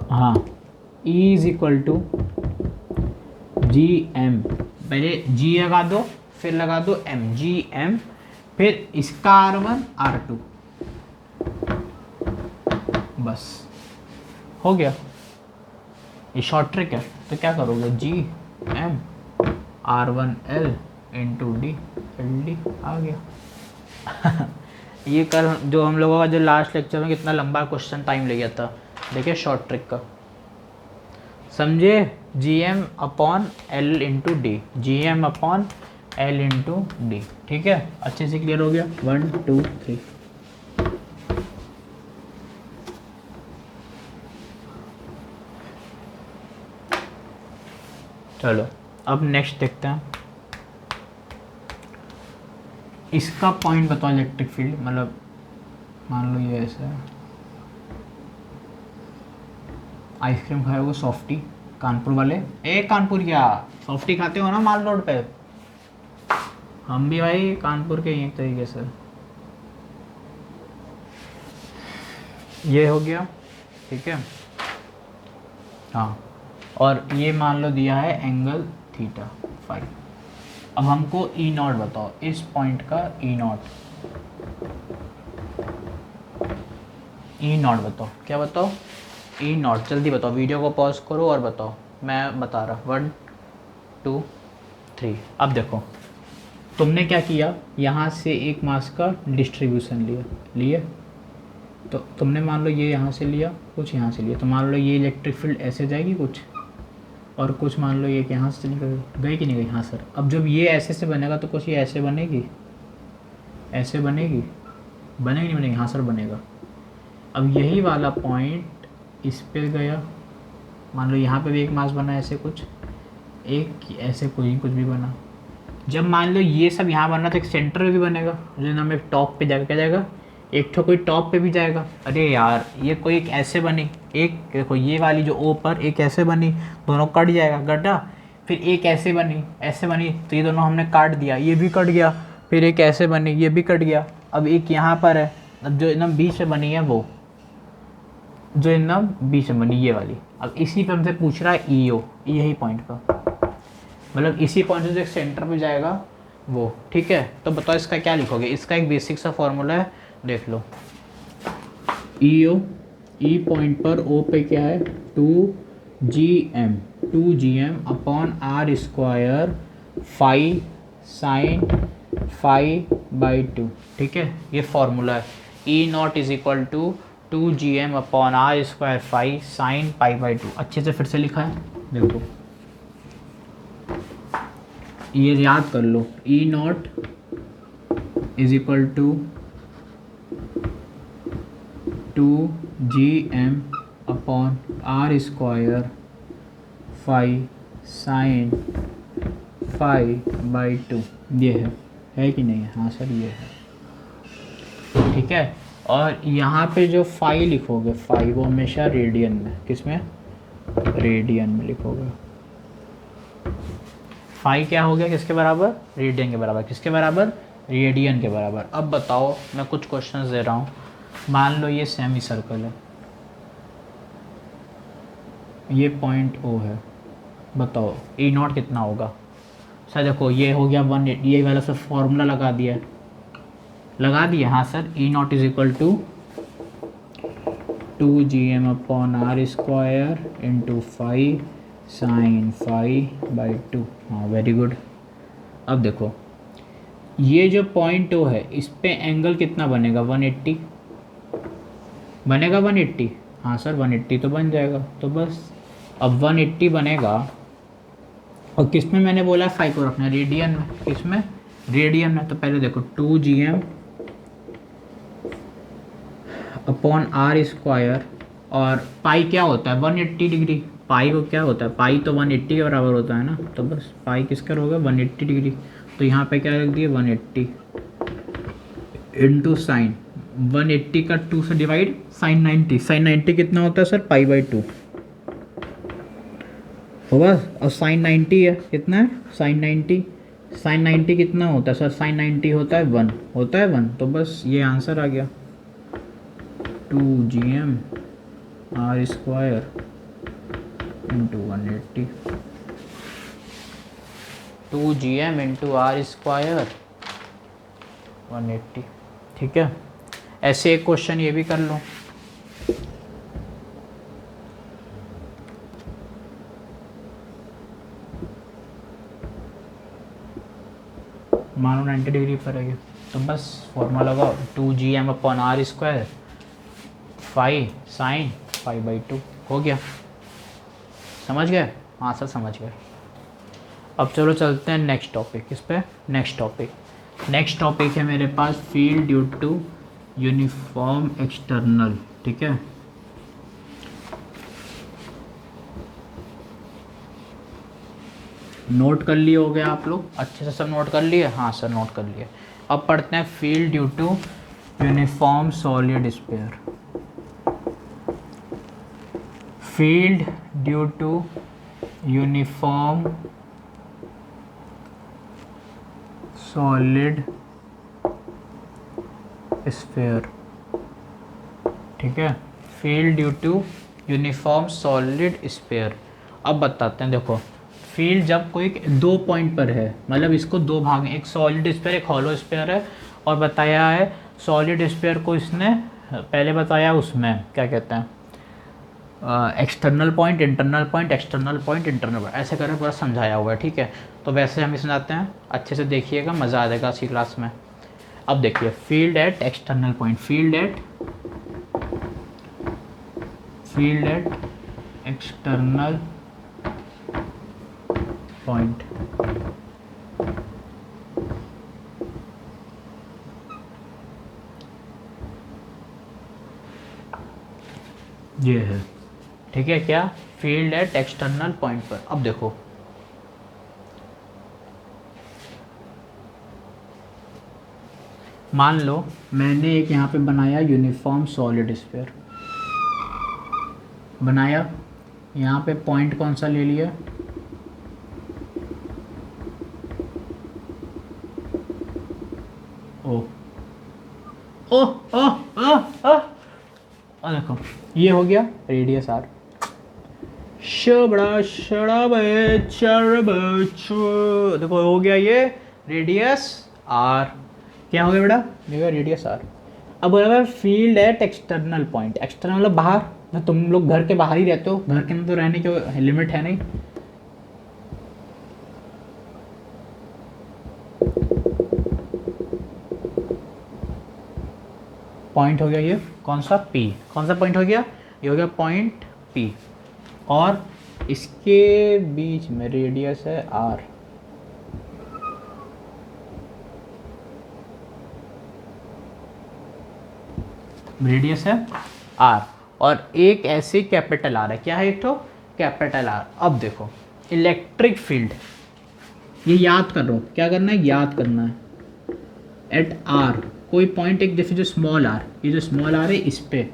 हाँ, E is equal to G M, पहले G लगा दो, फिर लगा दो M, जी एम, फिर इसका R1 R2, बस हो गया। ये शॉर्ट ट्रिक है, तो क्या करोगे, G M R1L into D, L D आ गया। ये कर जो हम लोगों का जो लास्ट लेक्चर में कितना लंबा क्वेश्चन टाइम ले गया था, देखिए शॉर्ट ट्रिक का, समझे? G M upon L into D, G M upon L into D, ठीक है, अच्छे से क्लियर हो गया। 1 2 3। चलो अब नेक्स्ट देखते हैं। इसका पॉइंट बताओ इलेक्ट्रिक फील्ड, मतलब मान लो ये ऐसा है, आइसक्रीम खाए हो सॉफ्टी, कानपुर वाले, कानपुर क्या सॉफ्टी खाते हो ना माल रोड पे? हम भी भाई कानपुर के एक तरीके से। ये हो गया, ठीक है। हाँ, और ये मान लो दिया है एंगल थीटा फाई। अब हमको ई नॉट बताओ, इस पॉइंट का ई नॉट, ई नॉट बताओ, क्या बताओ? ई नॉट, जल्दी बताओ, वीडियो को पॉज करो और बताओ, मैं बता रहा। 1 2 3। अब देखो तुमने क्या किया, यहाँ से एक मास का डिस्ट्रीब्यूशन लिए तो तुमने मान लो ये यहाँ से लिया, कुछ यहाँ से लिया, तो मान लो ये इलेक्ट्रिक फील्ड ऐसे जाएगी कुछ, और कुछ मान लो ये यहाँ से निकल गई कि नहीं गई? हाँ सर। अब जब ये ऐसे से बनेगा तो कुछ ये ऐसे बनेगी, ऐसे बनेगी, बनेगी नहीं बनेगी? हाँ सर बनेगा। अब यही वाला पॉइंट इस पे गया, मान लो यहाँ पे भी एक मास बना ऐसे कुछ, एक ऐसे कोई कुछ भी बना। जब मान लो ये सब यहाँ बना तो एक सेंटर में भी बनेगा, जो नाम एक टॉप पे जाएगा, क्या जाएगा? एक तो कोई टॉप पे भी जाएगा। अरे यार ये कोई एक ऐसे बनी, एक देखो ये वाली जो ओ पर एक ऐसे बनी, दोनों कट जाएगा गड्ढा, फिर एक ऐसे बनी तो ये दोनों हमने काट दिया, ये भी कट गया, फिर एक ऐसे बनी, ये भी कट गया। अब एक यहाँ पर है, अब जो एकदम बीच में बनी है वो, जो एकदम बीच में बनी ये वाली, अब इसी पे हमसे पूछ रहा है ई ओ, यही पॉइंट पर, मतलब इसी पॉइंट से जो एक सेंटर पे जाएगा वो, ठीक है। तो बताओ इसका क्या लिखोगे? इसका एक बेसिक सा फॉर्मूला है, देख लो। ई ओ, ई पॉइंट पर ओ पे क्या है, 2gm upon R square phi sine phi by 2, ठीक है, ये फॉर्मूला है। E naught is equal to 2gm upon R square phi sine pi by 2। अच्छे से फिर से लिखा है, देखो ये याद कर लो। E naught is equal to 2gm upon R square phi sine phi by 2, ये है कि नहीं है? हाँ सर ये है, ठीक है। और यहाँ पे जो फाई लिखोगे, फाई वो हमेशा रेडियन में, किस में? रेडियन में लिखोगे। फाई क्या हो गया, किसके बराबर? रेडियन के बराबर। किसके बराबर? रेडियन के बराबर। अब बताओ, मैं कुछ क्वेश्चंस दे रहा हूँ, मान लो ये सेमी सर्कल है, ये पॉइंट ओ है, बताओ ई नॉट कितना होगा? सर देखो ये हो गया 180, ये वाला सब फॉर्मूला लगा दिया। हाँ sir, E naught is equal to 2gm upon R square into phi sine phi by 2। हाँ वेरी गुड। अब देखो ये जो पॉइंट ओ है, इस पे एंगल कितना बनेगा? 180 बनेगा, 180। हाँ सर 180 तो बन जाएगा, तो बस अब 180 बनेगा और किस में मैंने बोला फाई को रखना है, रेडियन में। किस में, रेडियन में। तो पहले देखो 2gm अपॉन आर स्क्वायर, और पाई क्या होता है 180 डिग्री। पाई को क्या होता है, पाई तो 180 के बराबर होता है ना, तो बस पाई किसका होगा 180 डिग्री। तो यहाँ पे क्या रख दिए 180 इंटू साइन 180 का 2 से डिवाइड, साइन 90। साइन 90 कितना होता है सर, पाई/2 होगा। और साइन 90 है कितना है, साइन 90, साइन 90 कितना होता है सर, साइन 90 होता है 1, होता है 1। तो बस ये आंसर आ गया 2gm R square into 180, 2gm into R square 180। ठीक है, ऐसे एक क्वेश्चन ये भी कर लो। मानो 90 डिग्री पर है, तो बस फॉर्मूला होगा 2gm upon R square phi sine pi. हो गया, समझ गए, हाँ सर समझ गए। अब चलो चलते हैं नेक्स्ट टॉपिक। इस पे नेक्स्ट टॉपिक है मेरे पास field due to uniform external. ठीक है, नोट कर लिए हो गए आप लोग, अच्छे से सब नोट कर लिए, हाँ सर नोट कर लिए। अब पढ़ते हैं field due to uniform solid sphere. Field due to uniform solid sphere. ठीक है, field due to uniform solid sphere. अब बताते हैं, देखो फील्ड जब कोई 2 पॉइंट पर है, मतलब इसको 2 भाग हैं, एक सॉलिड स्फीयर एक हॉलो स्फीयर है। और बताया है सॉलिड स्फीयर को इसने पहले बताया उसमें क्या कहते हैं, external point, internal point, external point, internal point, ऐसे करके पूरा समझाया हुआ है। ठीक है, तो वैसे हम समझाते हैं, अच्छे से देखिएगा, मज़ा आ जाएगा इसी क्लास में। अब देखिए field at external point, field at external point. ये है, ठीक है, क्या फील्ड एट एक्सटर्नल पॉइंट पर। अब देखो मान लो मैंने एक यहाँ पे बनाया यूनिफॉर्म सॉलिड स्फीयर, बनाया, यहाँ पे पॉइंट कौन सा ले लिया, ओ ओ ओ ओ ओ, और देखो ये हो गया रेडियस आर। देखो हो गया ये रेडियस आर। क्या हो गया बेटा, ये गया रेडियस आर। अब बोला field at external point, external मतलब बाहर, ना तुम लोग घर के बाहर ही रहते हो, घर के अंदर तो रहने की लिमिट है नहीं। पॉइंट हो गया ये कौन सा, P, कौन सा पॉइंट हो गया, ये हो गया पॉइंट P, और इसके बीच में रेडियस है R। रेडियस है R, और एक ऐसे कैपिटल R है, क्या है एक तो कैपिटल R। अब देखो इलेक्ट्रिक फील्ड, ये याद कर लो, क्या करना है, याद करना है। एट R कोई पॉइंट, एक जैसे जो स्मॉल r, ये जो स्मॉल r है इस पे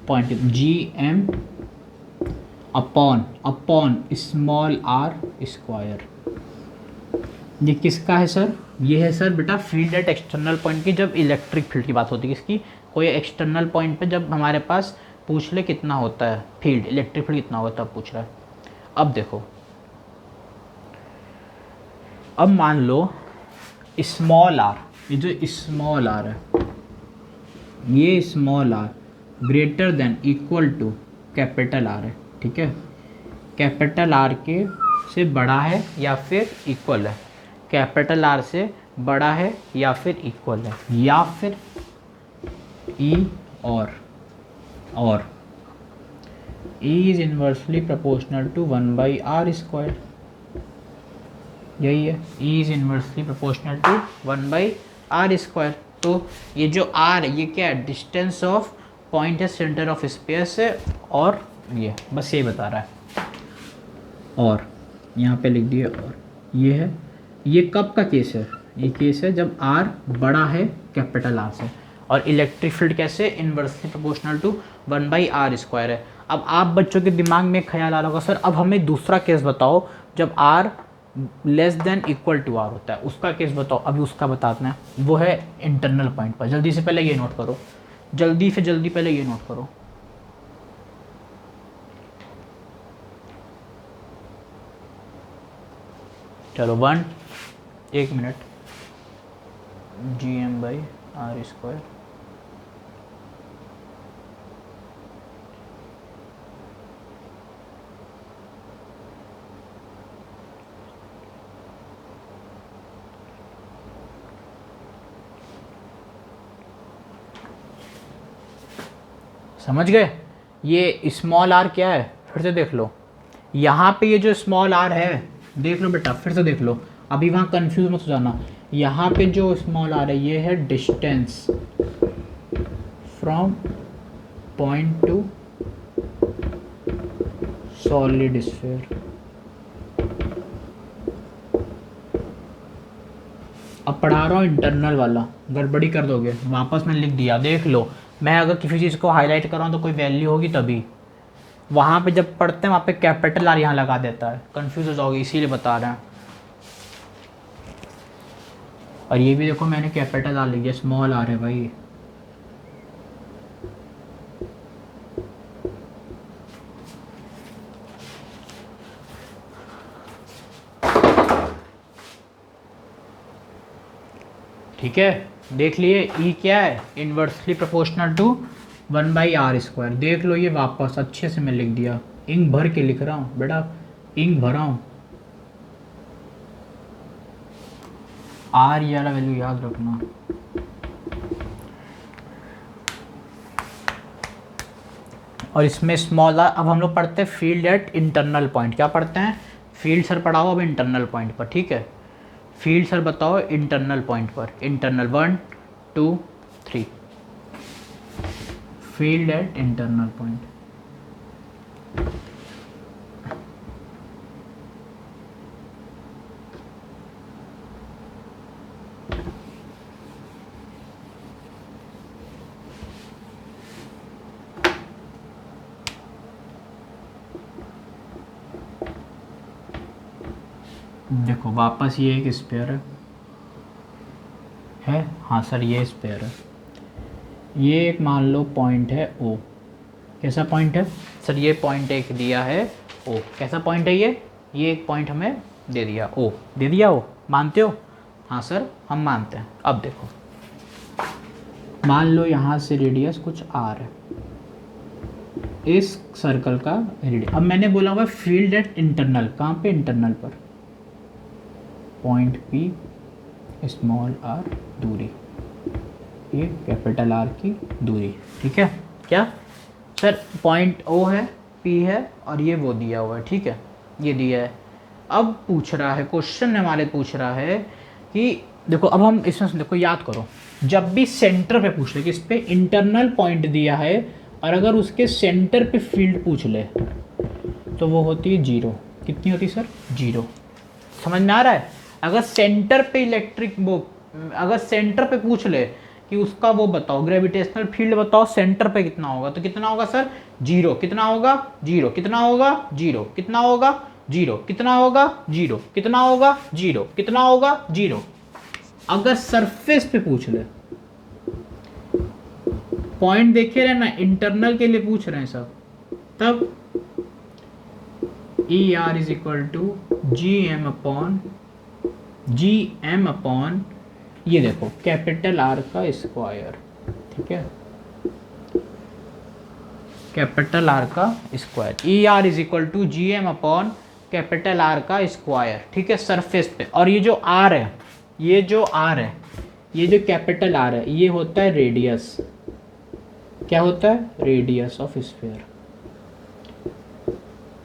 point gm upon small r square. ये किसका है सर, ये है सर बेटा फील्ड एट एक्सटर्नल पॉइंट की, जब इलेक्ट्रिक फील्ड की बात होती है, किसकी, कोई एक्सटर्नल पॉइंट पे जब हमारे पास पूछ ले कितना होता है फील्ड, इलेक्ट्रिक फील्ड कितना होता है तब पूछ रहा है। अब देखो, अब मान लो स्मॉल r, ये जो स्मॉल r है, ये small r greater than equal to capital R है। ठीक है, कैपिटल R के से बड़ा है या फिर इक्वल है, कैपिटल R से बड़ा है या फिर इक्वल है, या फिर E और E is inversely proportional to 1/r square. यही है, E is inversely proportional to 1/r²। तो ये जो r ये क्या है, डिस्टेंस ऑफ पॉइंट है सेंटर ऑफ स्पेस से, और ये बस ये बता रहा है। और यहाँ पे लिख दिए, और ये है, ये कब का केस है, ये केस है जब r बड़ा है कैपिटल R से। और इलेक्ट्रिक फील्ड कैसे, इनवर्सली प्रोपोर्शनल टू 1/r² है। अब आप बच्चों के दिमाग में ख्याल आ रहा होगा, सर अब हमें दूसरा केस बताओ जब r less than equal to r होता है, उसका केस बताओ। अभी उसका बताते हैं, वो है इंटरनल पॉइंट पर। जल्दी से पहले ये नोट करो, जल्दी से जल्दी पहले ये नोट करो। चलो 1 मिनट, gm/r²। समझ गए? ये स्मॉल r क्या है, फिर से देख लो। यहाँ पे ये जो स्मॉल r है, देख लो बेटा, फिर से देख लो, अभी वहाँ कंफ्यूज मत हो जाना। यहाँ पे जो स्मॉल r है, ये है distance from point two solid sphere. अब पढ़ा रहा हूँ इंटरनल वाला, गड़बड़ी कर दोगे। वापस मैंने लिख दिया, देख लो। मैं अगर किसी चीज़ को हाईलाइट कर रहा हूँ तो कोई वैल्यू होगी तभी। वहाँ पे जब पढ़ते हैं वहाँ पे कैपिटल R यहाँ लगा देता है, कंफ्यूज हो जाओगे, इसीलिए बता रहे हैं। और ये भी देखो मैंने कैपिटल R लिख दिया, स्मॉल r है भाई। ठीक है, देख लिए E क्या है, इनवर्सली प्रोपोर्शनल टू 1/r²। देख लो ये वापस अच्छे से मैं लिख दिया, इंक भर के लिख रहा हूँ बेटा, इंक भरा हूँ। R ये वाला वैल्यू याद रखना। और इसमें स्मॉल r, अब हम लोग पढ़ते हैं फील्ड एट इंटरनल पॉइंट। क्या पढ़ते हैं, फील्ड सर पढ़ाओ अब इंटरनल पॉइंट पर, ठीक है। फील्ड सर बताओ इंटरनल पॉइंट पर, internal 1 2 3, field at internal point. देखो वापस ये एक स्पेयर है, हाँ सर ये स्पेयर है। ये एक मान लो पॉइंट है O। कैसा पॉइंट है सर, ये पॉइंट एक दिया है O। कैसा पॉइंट है ये एक पॉइंट हमें दे दिया O, दे दिया O, मानते हो? हाँ सर हम मानते हैं। अब देखो मान लो यहाँ से रेडियस कुछ R है, इस सर्कल का रेडियस। अब मैंने बोला हुआ फील्ड एट इंटरनल, कहाँ पे, इंटरनल पर, पॉइंट P स्मॉल r दूरी, ये कैपिटल R की दूरी, ठीक है। क्या सर, पॉइंट O है, P है, और ये वो दिया हुआ है, ठीक है, ये दिया है। अब पूछ रहा है, क्वेश्चन हमारे पूछ रहा है कि देखो, अब हम इसमें देखो याद करो, जब भी सेंटर पे पूछ ले कि इस पे इंटरनल पॉइंट दिया है और अगर उसके सेंटर पे फील्ड पूछ ले तो वो होती है 0। कितनी होती है सर, 0। समझ में आ रहा है? अगर सेंटर पे इलेक्ट्रिक वो, अगर सेंटर पे पूछ ले कि उसका वो बताओ, ग्रेविटेशनल फील्ड बताओ सेंटर पे कितना होगा, तो कितना होगा सर, 0। कितना होगा, 0। कितना होगा, 0। कितना होगा, 0। कितना होगा, 0। कितना होगा, 0। कितना होगा, 0। अगर सरफेस पे पूछ ले, पॉइंट देखे रहे ना, इंटरनल के लिए पूछ रहे हैं सब, तब ER is equal to GM upon ये देखो कैपिटल R का स्क्वायर, ठीक है, कैपिटल R का स्क्वायर। ER is equal to GM upon capital R का स्क्वायर, ठीक है, सरफेस पे। और ये जो R है, ये जो R है, ये जो कैपिटल R है, ये होता है रेडियस। क्या होता है, रेडियस ऑफ स्फीयर।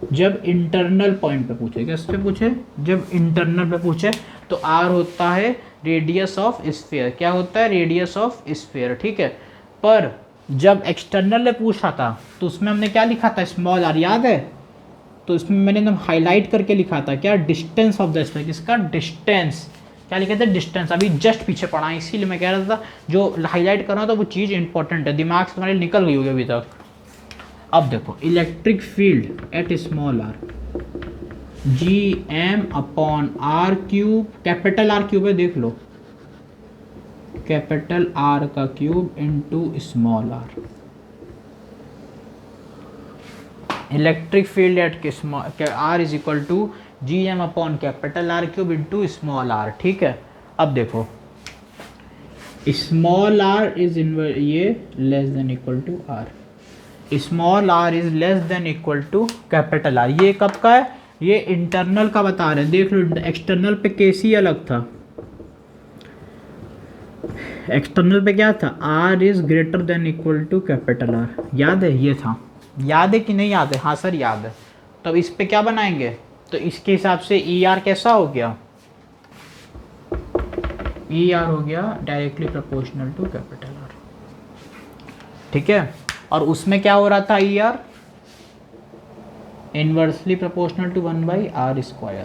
जब इंटरनल पॉइंट पे पूछे, किस पे पूछे, जब इंटरनल पे पूछे तो आर होता है रेडियस ऑफ स्फीयर, क्या होता है, रेडियस ऑफ स्फीयर, ठीक है। पर जब एक्सटर्नल में पूछा था तो उसमें हमने क्या लिखा था, स्मॉल आर, याद है। तो इसमें मैंने एकदम हाईलाइट करके लिखा था क्या, डिस्टेंस ऑफ द स्फीयर, किसका, डिस्टेंस, क्या लिखे थे, डिस्टेंस। अभी जस्ट पीछे पढ़ा है, इसीलिए मैं कह रहा था जो हाईलाइट कर रहा हूँ तो वो चीज़ इंपॉर्टेंट है, दिमाग से तुम्हारे निकल गई होगी अभी तक। अब देखो electric field at small R, G M upon R cube, capital R cube है, देख लो, कैपिटल आर का cube into small R. Electric field at R is equal to G M upon capital R cube into small R, ठीक है। अब देखो small R is ये less than equal to R, small R is less than equal to capital R. ये कब का है, ये इंटरनल का बता रहे हैं, देख लो एक्सटर्नल पे केस ही अलग था, एक्सटर्नल पे क्या था, R is greater than equal to capital R, याद है, ये था, याद है कि नहीं याद है, हाँ सर याद है। तो अब इस पे क्या बनाएंगे, तो इसके हिसाब से ई आर कैसा हो गया, ई आर हो गया directly proportional to capital R, ठीक है। और उसमें क्या हो रहा था, E R inversely proportional to 1/r²।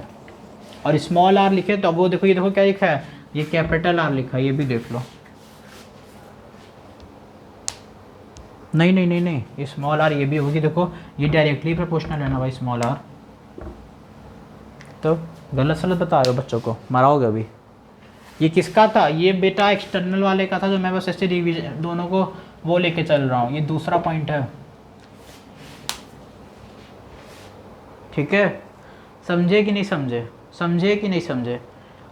और स्मॉल आर लिखे तो अब वो देखो, ये देखो क्या लिखा है, ये कैपिटल आर लिखा है, ये भी देख लो, नहीं नहीं नहीं नहीं, स्मॉल आर ये भी होगी, देखो ये डायरेक्टली प्रोपोर्शनल है ना भाई स्मॉल आर। तो गलत सलत बता रहे हो बच्चों को, मराओगे अभी। ये किसका था, ये बेटा एक्सटर्नल वाले का था, जो मैं बस ऐसे रिवीजन दोनों को वो लेके चल रहा हूँ, ये दूसरा पॉइंट है, ठीक है। समझे कि नहीं समझे, समझे कि नहीं समझे।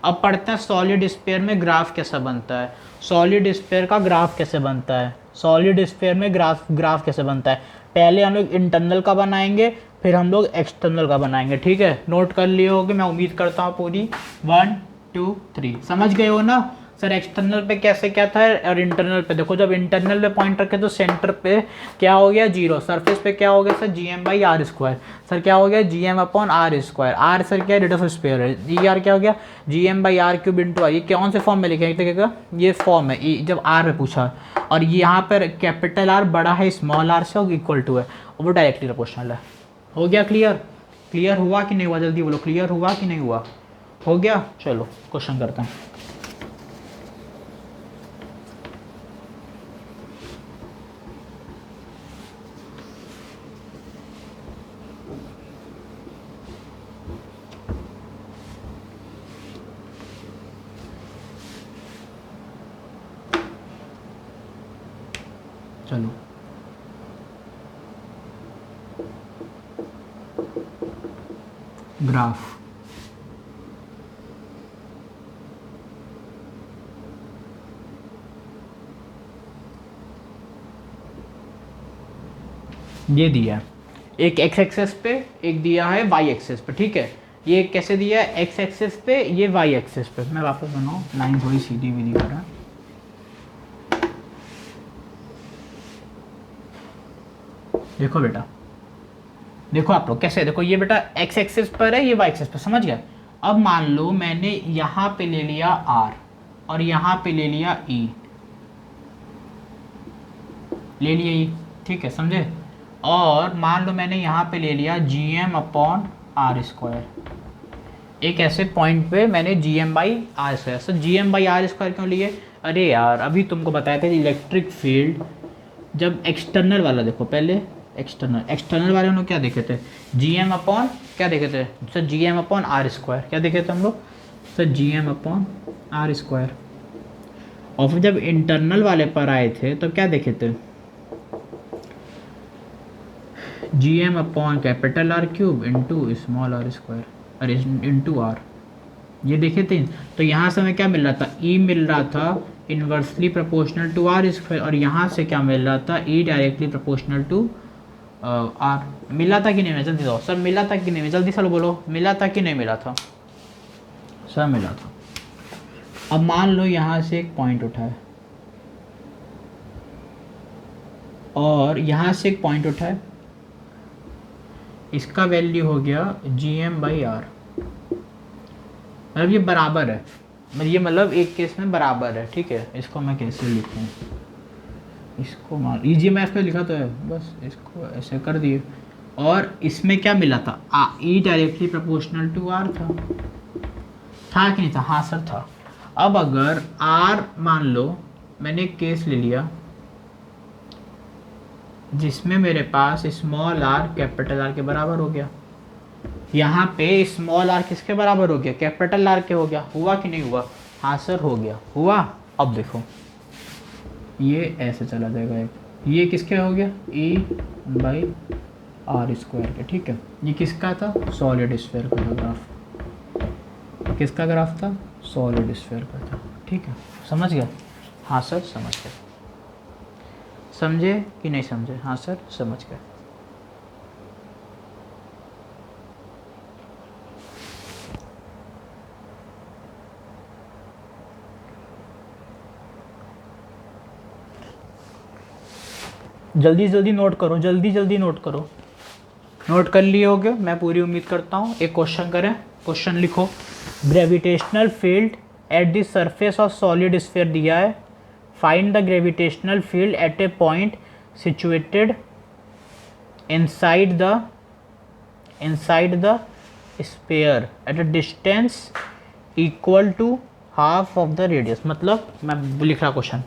अब पढ़ते हैं सॉलिड स्फीयर में ग्राफ कैसा बनता है, सॉलिड स्फीयर का ग्राफ कैसे बनता है, सॉलिड स्फीयर में ग्राफ कैसे बनता है। पहले हम लोग इंटरनल का बनाएंगे, फिर हम लोग एक्सटर्नल का बनाएंगे, ठीक है। नोट कर लिए होगे मैं उम्मीद करता हूँ पूरी, 1 2 3 समझ गए हो ना। सर एक्सटर्नल पे कैसे क्या था और इंटरनल पे, देखो जब इंटरनल पे पॉइंट रखे तो सेंटर पे क्या हो गया 0, सरफेस पे क्या हो गया सर GM/r², सर क्या हो गया GM/r², आर सर क्या रेडियस ऑफ स्फीयर है, ई आर क्या हो गया GM/r³ इंटू आर। ये कौन से फॉर्म में लिखे देखिएगा, ये फॉर्म है जब आर में पूछा, और यहाँ पर कैपिटल आर बड़ा है स्मॉल आर से इक्वल टू है, और वो डायरेक्टली प्रोपोर्शनल है। हो गया क्लियर, क्लियर हुआ कि नहीं हुआ, जल्दी बोलो क्लियर हुआ कि नहीं हुआ, हो गया। चलो क्वेश्चन करते हैं। चलो ग्राफ, ये दिया है एक एक्स एक्सेस पे, एक दिया है वाई एक्सेस पे, ठीक है। ये कैसे दिया है, एक्स एक्सेस पे, ये वाई एक्सेस पे। मैं वापस बनाऊँ, लाइन थोड़ी सीधी भी दिखा रहा, देखो बेटा, देखो आप लोग कैसे, देखो ये बेटा एक्स एक्सेस पर है, ये वाई एक्सेस पर, समझ गया। अब मान लो मैंने यहाँ पे ले लिया आर और यहाँ पे ले लिया ई, ले लिया ई, ठीक है, समझे। और मान लो मैंने यहाँ पे ले लिया GM/r², एक ऐसे पॉइंट पे मैंने GM/r², सर GM/r² क्यों लिए, अरे यार अभी तुमको बताया था इलेक्ट्रिक फील्ड जब एक्सटर्नल वाला, देखो पहले एक्सटर्नल वाले उन्होंने क्या देखे थे, GM अपॉन क्या देखे थे सर, GM/r², क्या देखे थे हम लोग सर, GM/r²। और फिर जब इंटरनल वाले पर आए थे तो क्या देखे थे, GM/R³ इंटू स्मॉल r², अरे इंटू आर, ये देखे थे। तो यहाँ से हमें क्या मिल रहा था, E मिल रहा था इनवर्सली प्रोपोर्शनल टू r², और यहाँ से क्या मिल रहा था, E directly proportional to R. मिला था कि नहीं, मैं जल्दी दो सर, मिला था कि नहीं, जल्दी सर बोलो, मिला था कि नहीं मिला था सर, मिला था। अब मान लो यहाँ से एक पॉइंट उठा है और यहाँ से एक पॉइंट उठा है, इसका वैल्यू हो गया gm/r। मतलब ये बराबर है, ये मतलब एक केस में बराबर है, ठीक है। इसको मैं कैसे लिखूँ, इसको मान लीजिए, मैं इसमें लिखा तो है, बस इसको ऐसे कर दिए। और इसमें क्या मिला था, E directly proportional to R था कि नहीं था? हाँ सर था। अब अगर आर मान लो, मैंने एक केस ले लिया जिसमें मेरे पास स्मॉल आर कैपिटल आर के बराबर हो गया। यहाँ पे स्मॉल आर किसके बराबर हो गया? कैपिटल आर के हो गया। हुआ कि नहीं हुआ? हाँ सर हो गया, हुआ। अब देखो ये ऐसे चला जाएगा, एक ये किसके हो गया? E/r² के, ठीक है। ये किसका था? सॉलिड स्फीयर का था ग्राफ। किसका ग्राफ था? सॉलिड स्फीयर का था, ठीक है। समझ गया? हाँ सर समझ गए। समझे कि नहीं समझे? हाँ सर समझ गए। जल्दी जल्दी नोट करो, जल्दी जल्दी नोट करो। नोट कर लिए होगे मैं पूरी उम्मीद करता हूँ। एक क्वेश्चन करें, क्वेश्चन लिखो। Gravitational field at the surface of solid sphere दिया है। Find the gravitational field at a point situated inside the sphere at a distance equal to half of the radius. मतलब मैं लिख रहा क्वेश्चन,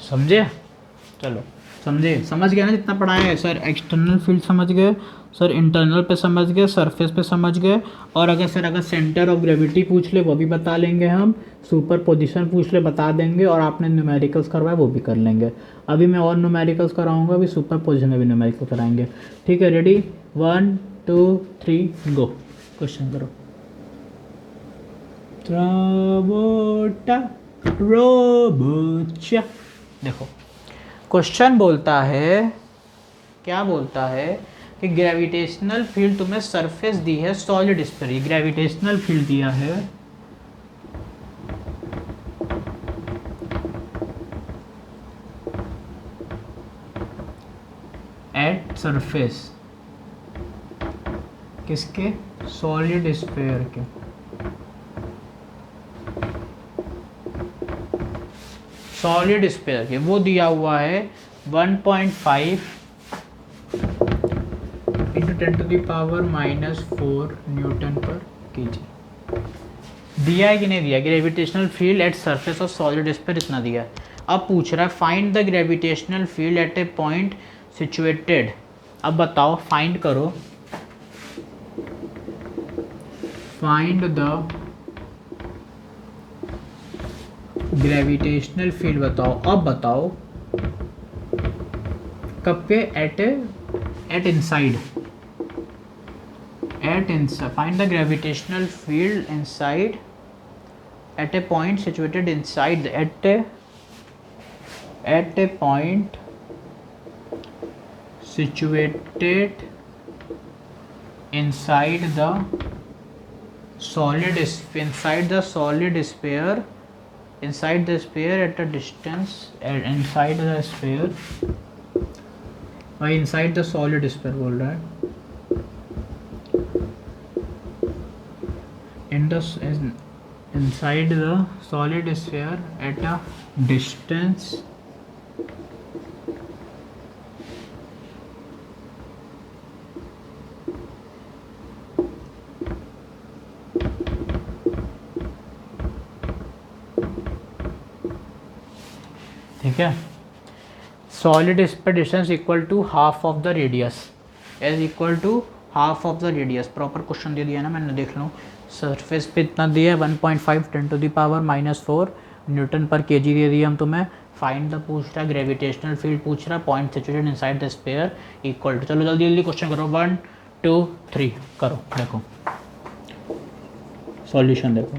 समझे? चलो समझे, समझ गए ना जितना पढ़ाया है सर? एक्सटर्नल फील्ड समझ गए सर, इंटरनल पे समझ गए, सरफेस पे समझ गए। और अगर सेंटर ऑफ ग्रेविटी पूछ ले वो भी बता लेंगे हम, सुपर पोजिशन पूछ ले बता देंगे, और आपने न्यूमेरिकल्स करवाए वो भी कर लेंगे। अभी मैं और न्यूमेरिकल्स कराऊंगा, अभी सुपर पोजिशन में भी न्यूमेरिकल कराएंगे, ठीक है। रेडी, 1 2 3 गो। क्वेश्चन करो। रोबोटा। देखो क्वेश्चन बोलता है, क्या बोलता है कि ग्रेविटेशनल फील्ड तुम्हें सरफेस दी है सॉलिड स्फीयर, ग्रेविटेशनल फील्ड दिया है एट सरफेस किसके? सॉलिड स्फीयर के। सॉलिड स्फीयर के वो दिया हुआ है 1.5 इंटू 10⁻⁻⁴ न्यूटन पर केजी। दिया है कि नहीं दिया? Gravitational field at surface of solid sphere इतना दिया है। अब पूछ रहा है find the gravitational field at a point situated. अब बताओ, फाइंड करो, फाइंड द ग्रेविटेशनल फील्ड बताओ। अब बताओ कब पे? At inside, find the gravitational field inside at a point situated inside at a point situated inside the solid sphere inside the sphere at a distance inside the sphere inside the solid sphere बोल रहा है inside the solid sphere at a distance ठीक है। Solid sphere distance equal to half of the radius as equal to half of the radius. Proper question दे दिया ना मैंने, देख लो। सरफेस पे इतना दिया है 1.5 10⁻⁻⁴ न्यूटन पर केजी दे दिया हम तुम्हें। फाइंड द पूछ रहा है, ग्रेविटेशनल फील्ड पूछ रहा है, point situated inside the sphere equal to. चलो जल्दी जल्दी क्वेश्चन करो, 1 2 3 करो। देखो सॉल्यूशन देखो।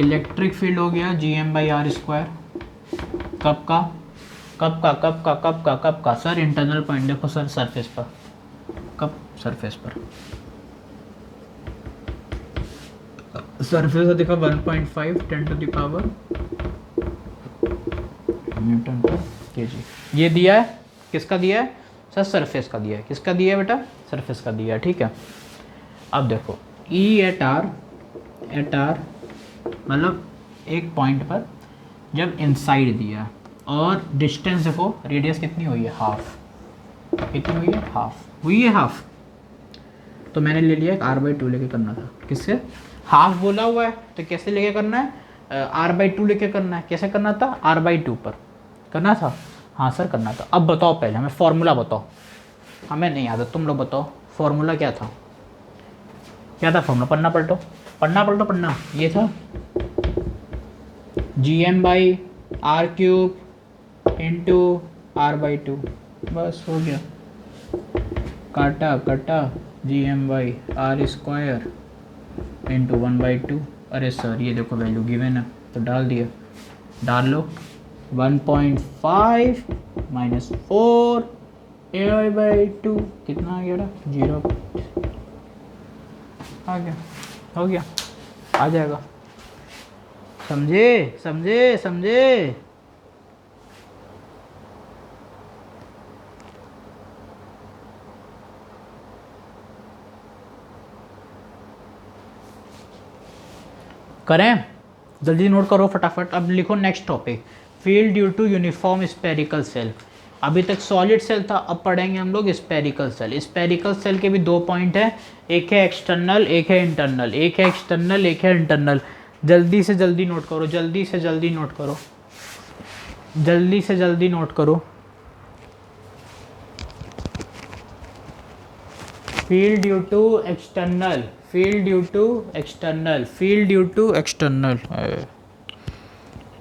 इलेक्ट्रिक फील्ड हो गया gm/r², कब का? कब का सर? इंटरनल पॉइंट देखो सर सरफेस पर, कब सरफेस पर, सरफेस देखो 1.5 10 टू द पावर न्यूटन पर केजी। ये दिया है, किसका दिया है सर? सरफेस का दिया है। किसका दिया है बेटा? सरफेस का दिया है, ठीक है। अब देखो ई एट आर मतलब एक पॉइंट पर जब इनसाइड दिया और डिस्टेंस देखो, रेडियस कितनी हुई है? हाफ। कितनी हुई है? हाफ हुई है, हाफ। तो मैंने ले लिया r/2 लेके करना था। किससे? हाफ बोला हुआ है तो कैसे लेके करना है? r/2 लेके करना है। कैसे करना था? r/2 पर करना था। हाँ सर करना था। अब बताओ, पहले हमें फॉर्मूला बताओ। हमें नहीं याद है, तुम लोग बताओ फॉर्मूला क्या था? क्या था फॉर्मूला? पढ़ना। ये था Gm/r³ इंटू r/2। बस हो गया, काटा Gm/r² इंटू 1/2। अरे सर ये देखो वैल्यू गिवन है तो डाल दिया। डाल लो 1.5 माइनस 4 AI/2 कितना आ गया? 0। आ गया, हो गया, आ जाएगा। समझे? करें? जल्दी नोट करो फटाफट। अब लिखो next topic, field due to uniform spherical shell. अभी तक सॉलिड सेल था, अब पढ़ेंगे हम लोग स्पेरिकल सेल। स्पेरिकल सेल के भी 2 पॉइंट है, एक है एक्सटर्नल, एक है इंटरनल। एक है एक्सटर्नल, एक है इंटरनल। जल्दी से जल्दी नोट करो, जल्दी से जल्दी नोट करो। फील्ड ड्यू टू एक्सटर्नल,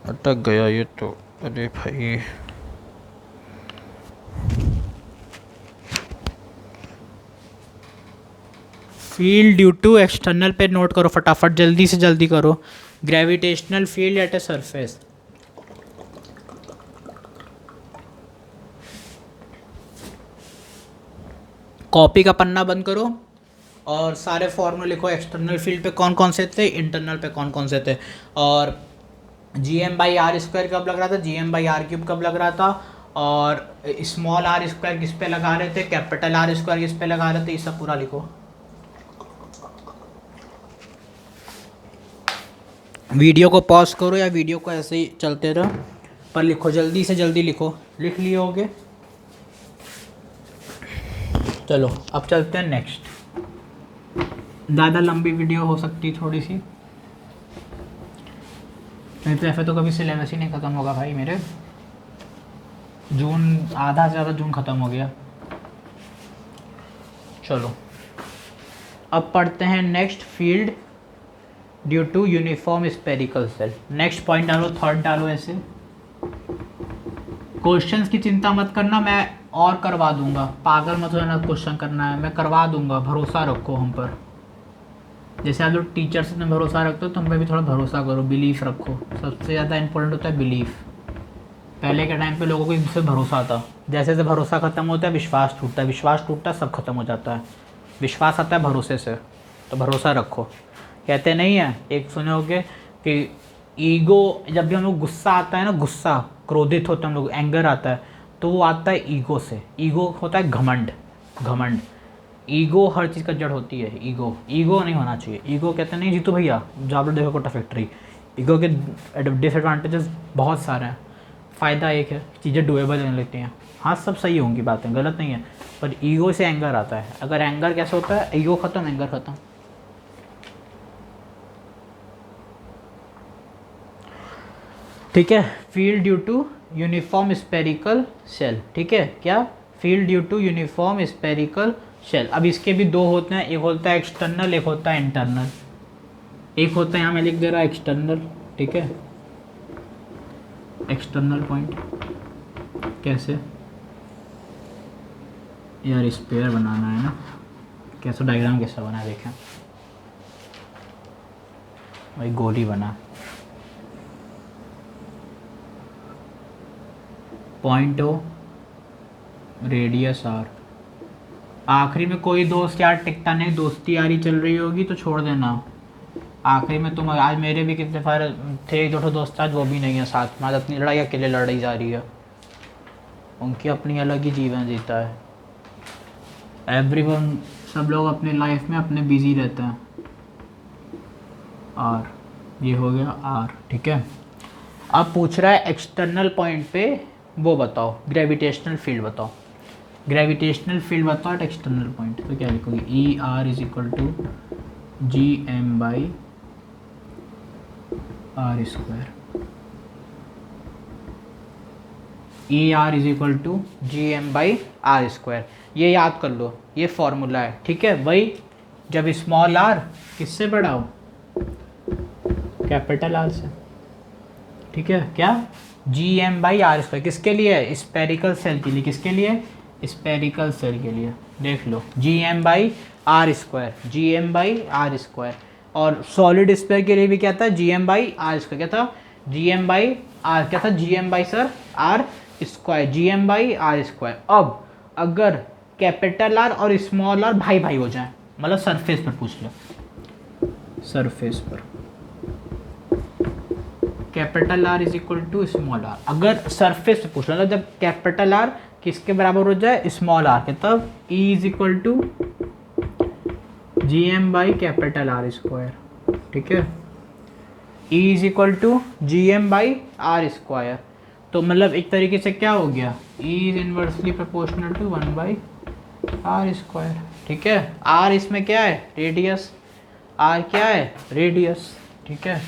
अटक गया ये तो। अरे भाई फील्ड ड्यू टू एक्सटर्नल पे नोट करो फटाफट, जल्दी से जल्दी करो। Gravitational field at a surface. Copy का पन्ना बंद करो और सारे फॉर्मूले लिखो। एक्सटर्नल फील्ड पे कौन कौन से थे, इंटरनल पे कौन कौन से थे, और Gm/r² कब लग रहा था, Gm/r³ कब लग रहा था, और स्मॉल r² किस पे लगा रहे थे, कैपिटल R² किस पे लगा रहे थे, ये सब पूरा लिखो। वीडियो को पॉज करो या वीडियो को ऐसे ही चलते रहो, पर लिखो, जल्दी से जल्दी लिखो। लिख लिए होगे? चलो अब चलते हैं नेक्स्ट। ज़्यादा लंबी वीडियो हो सकती थोड़ी सी, नहीं तो ऐसे तो कभी सिलेबस ही नहीं ख़त्म होगा भाई मेरे। जून आधा से ज़्यादा जून ख़त्म हो गया। चलो अब पढ़ते हैं next, field due to uniform spherical shell. Next point डालो, थर्ड डालो। ऐसे क्वेश्चंस की चिंता मत करना, मैं और करवा दूंगा। पागल मत होना, क्वेश्चन करना है मैं करवा दूंगा, भरोसा रखो हम पर। जैसे आप लोग टीचर से तुम भरोसा रखते हो, तुम पे भी थोड़ा भरोसा करो, बिलीफ रखो। सबसे ज़्यादा इंपॉर्टेंट होता है बिलीफ। पहले के टाइम पे लोगों को इससे भरोसा था, जैसे जैसे भरोसा ख़त्म होता है विश्वास टूटता है, विश्वास टूटता है सब खत्म हो जाता है। विश्वास आता है भरोसे से, तो भरोसा रखो। कहते नहीं है, एक सुने होगे कि ईगो, जब भी हम लोग गुस्सा आता है ना, गुस्सा क्रोधित होते हैं हम लोग, एंगर आता है, तो वो आता है ईगो से। ईगो होता है घमंड। ईगो हर चीज़ का जड़ होती है। ईगो नहीं होना चाहिए। ईगो कहते नहीं जीतू भैया, जब लोग देखो कोटा फैक्ट्री। ईगो के डिसएडवांटेजेस बहुत सारे हैं, फ़ायदा एक है, चीज़ें डुएबल होने लगती हैं। हाँ सब सही होंगी बातें, गलत नहीं है, पर ईगो से एंगर आता है। अगर एंगर कैसे होता है, ईगो ख़त्म एंगर ख़त्म। ठीक है, field due to uniform spherical shell. ठीक है, क्या? Field due to uniform spherical shell. अब इसके भी 2 होते हैं, एक होता है एक्सटर्नल, एक होता है इंटरनल। एक होता है, यहाँ मैं लिख दे रहा एक्सटर्नल। ठीक है, एक्सटर्नल पॉइंट कैसे यार, स्पेयर बनाना है ना, कैसे डायग्राम कैसा बना है देखें भाई, गोली बना। Point O radius R. आखिरी में कोई दोस्त यार टिकता नहीं, दोस्ती यारी चल रही होगी तो छोड़ देना। आखिरी में तुम, आज मेरे भी कितने सारे थे, एक दो दोस्त आज वो भी नहीं है साथ में, आज अपनी लड़ाई अकेले लड़ाई जा रही है, उनकी अपनी अलग ही जीवन जीता है। एवरीवन, सब लोग अपने लाइफ में अपने बिजी रहते हैं। आर, ये हो गया आर, ठीक है। अब पूछ रहा है एक्सटर्नल पॉइंट पे वो बताओ, ग्रेविटेशनल फील्ड बताओ। ग्रेविटेशनल फील्ड बताओ एट एक्सटर्नल पॉइंट, तो क्या लिखोगे? E R is equal to G M by R square. E R is equal to G M by R square, ये याद कर लो, ये फॉर्मूला है, ठीक है। वही जब स्मॉल आर किससे बड़ा हो? कैपिटल आर से, ठीक है। क्या? G M by R square किसके लिए है? स्पेरिकल सेल के लिए। किसके लिए? स्पेरिकल सेल के लिए। देख लो, G M by R square, G M by R square. और सॉलिड स्फीयर के लिए भी क्या था? G M by R square. क्या था? जी एम बाई आर, क्या था? G M by sir R square, G M by R square. अब अगर कैपिटल आर और स्मॉल आर भाई भाई हो जाए, मतलब सरफेस पर पूछ लो, सरफेस पर capital R is equal to small are, अगर सरफेस पे पूछ लो, जब कैपिटल आर किसके बराबर हो जाए? स्मॉल आर के, तब E is equal to G M by capital R square, ठीक है। E is equal to G M by R square, तो मतलब एक तरीके से क्या हो गया? E is inversely proportional to 1 by R square, ठीक है। आर इसमें क्या है? रेडियस। आर क्या है? रेडियस, ठीक है।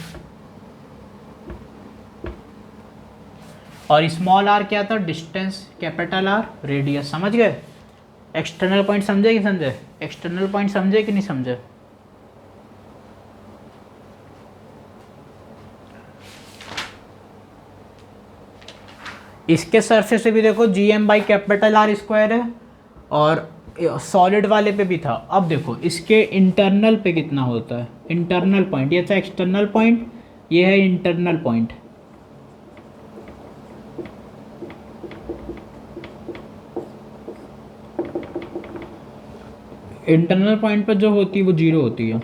और स्मॉल आर क्या था? डिस्टेंस। Capital R radius. समझ गए? एक्सटर्नल पॉइंट समझे कि समझे? एक्सटर्नल पॉइंट समझे कि नहीं समझे? इसके सरफेस पे भी देखो G M by capital R square है, और सॉलिड वाले पे भी था। अब देखो इसके इंटरनल पे कितना होता है? इंटरनल पॉइंट, ये था एक्सटर्नल पॉइंट, ये है इंटरनल पॉइंट। इंटरनल पॉइंट पर जो होती है वो जीरो होती है।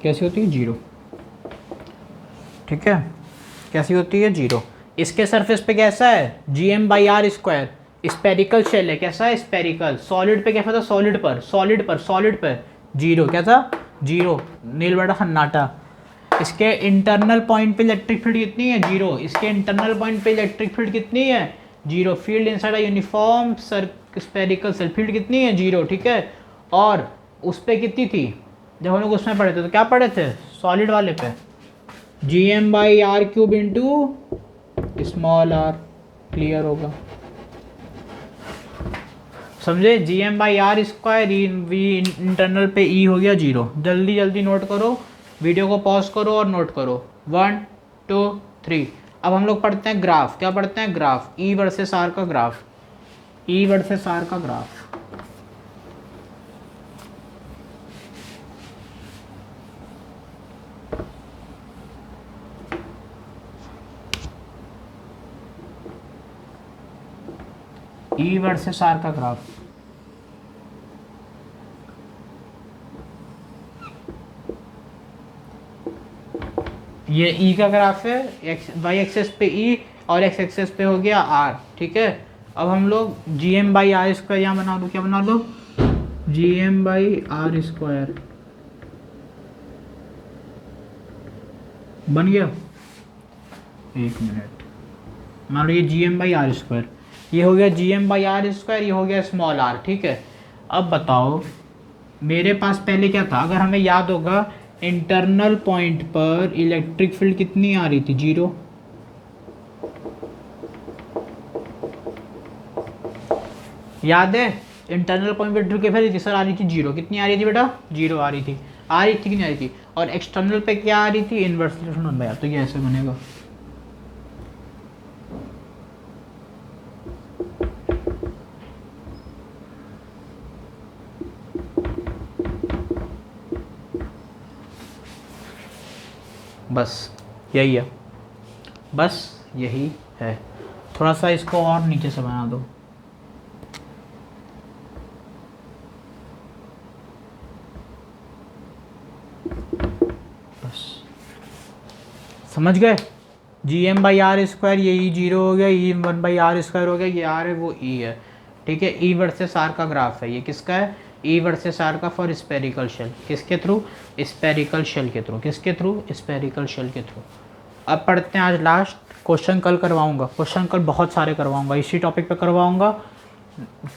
कैसी होती है? जीरो, ठीक है। कैसी होती है? जीरो। इसके सरफेस पे कैसा है? G M by R square, spherical shell है। कैसा है? स्पेरिकल। सॉलिड पे कैसा था? सॉलिड पर, सॉलिड पर, सॉलिड पर जीरो। क्या था? जीरो। नील बड़ा सन्नाटा। इसके इंटरनल पॉइंट पे इलेक्ट्रिक फील्ड कितनी है? जीरो। इसके इंटरनल पॉइंट पे इलेक्ट्रिक फील्ड कितनी है? Zero. Field inside a uniform spherical shell, field कितनी है? जीरो, ठीक है। और उस पर कितनी थी जब हम लोग उसमें पढ़े थे? तो क्या पढ़े थे? सॉलिड वाले पे G M by R cube into small R. Clear होगा? समझे? G M by R square, वी इंटरनल पे ई हो गया जीरो। जल्दी जल्दी नोट करो, वीडियो को पॉज करो और नोट करो। 1 2 3। अब हम लोग पढ़ते हैं ग्राफ। क्या पढ़ते हैं? ग्राफ। ई वर्सेस आर का ग्राफ, ई वर्सेस आर का ग्राफ। ई वर्सेस आर का ग्राफ। ये ई का ग्राफ है, एक्स वाई एक्सेस पे ई और एक्स एक्सेस पे हो गया आर, ठीक है। अब हम लोग G M by R square यहाँ बना लो। क्या बना लो? G M by R square बन गया। एक मिनट, मान लो ये G M by R square, ये हो गया G M by R square, ये हो गया स्मॉल आर, ठीक है। अब बताओ मेरे पास पहले क्या था? अगर हमें याद होगा, इंटरनल पॉइंट पर इलेक्ट्रिक फील्ड कितनी आ रही थी? जीरो। याद है? इंटरनल पॉइंट पर इलेक्ट्रिक फील्ड सर आ रही थी जीरो। कितनी आ रही थी बेटा? जीरो आ रही थी। आ रही थी कि नहीं आ रही थी? और एक्सटर्नल पे क्या आ रही थी? Inversely one by R. तो ये ऐसे बनेगा। बस यही है, बस यही है। थोड़ा सा इसको और नीचे से बना दो। बस समझ गए। G M by R square, ये ई जीरो हो गया, E one by R square हो गया, ये आर है वो ई है, ठीक है। ई वर्सेस आर का ग्राफ है, ये किसका है, ई वर्सेस आर का फॉर स्पेरिकल शेल, किसके थ्रू, स्पेरिकल शेल के थ्रू, किसके थ्रू, स्पेरिकल शेल के थ्रू। अब पढ़ते हैं आज लास्ट क्वेश्चन, कल करवाऊंगा क्वेश्चन, कल बहुत सारे करवाऊंगा, इसी टॉपिक पे करवाऊंगा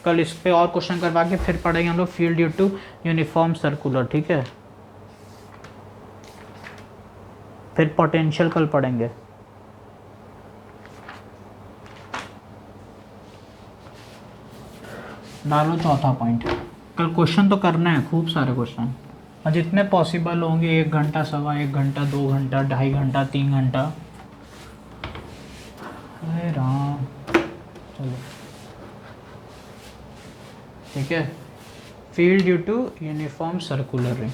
कल, इस पे और क्वेश्चन करवा के फिर पढ़ेंगे हम लोग field due to uniform circular, ठीक है। फिर पोटेंशियल कल पढ़ेंगे। डालो चौथा पॉइंट, कल क्वेश्चन तो करना है, खूब सारे क्वेश्चन, और जितने पॉसिबल होंगे, 1 घंटा, सवा 1 घंटा, 2 घंटा, 2.5 घंटा, 3 घंटा। अरे राम, चलो ठीक है। Field due to uniform circular ring,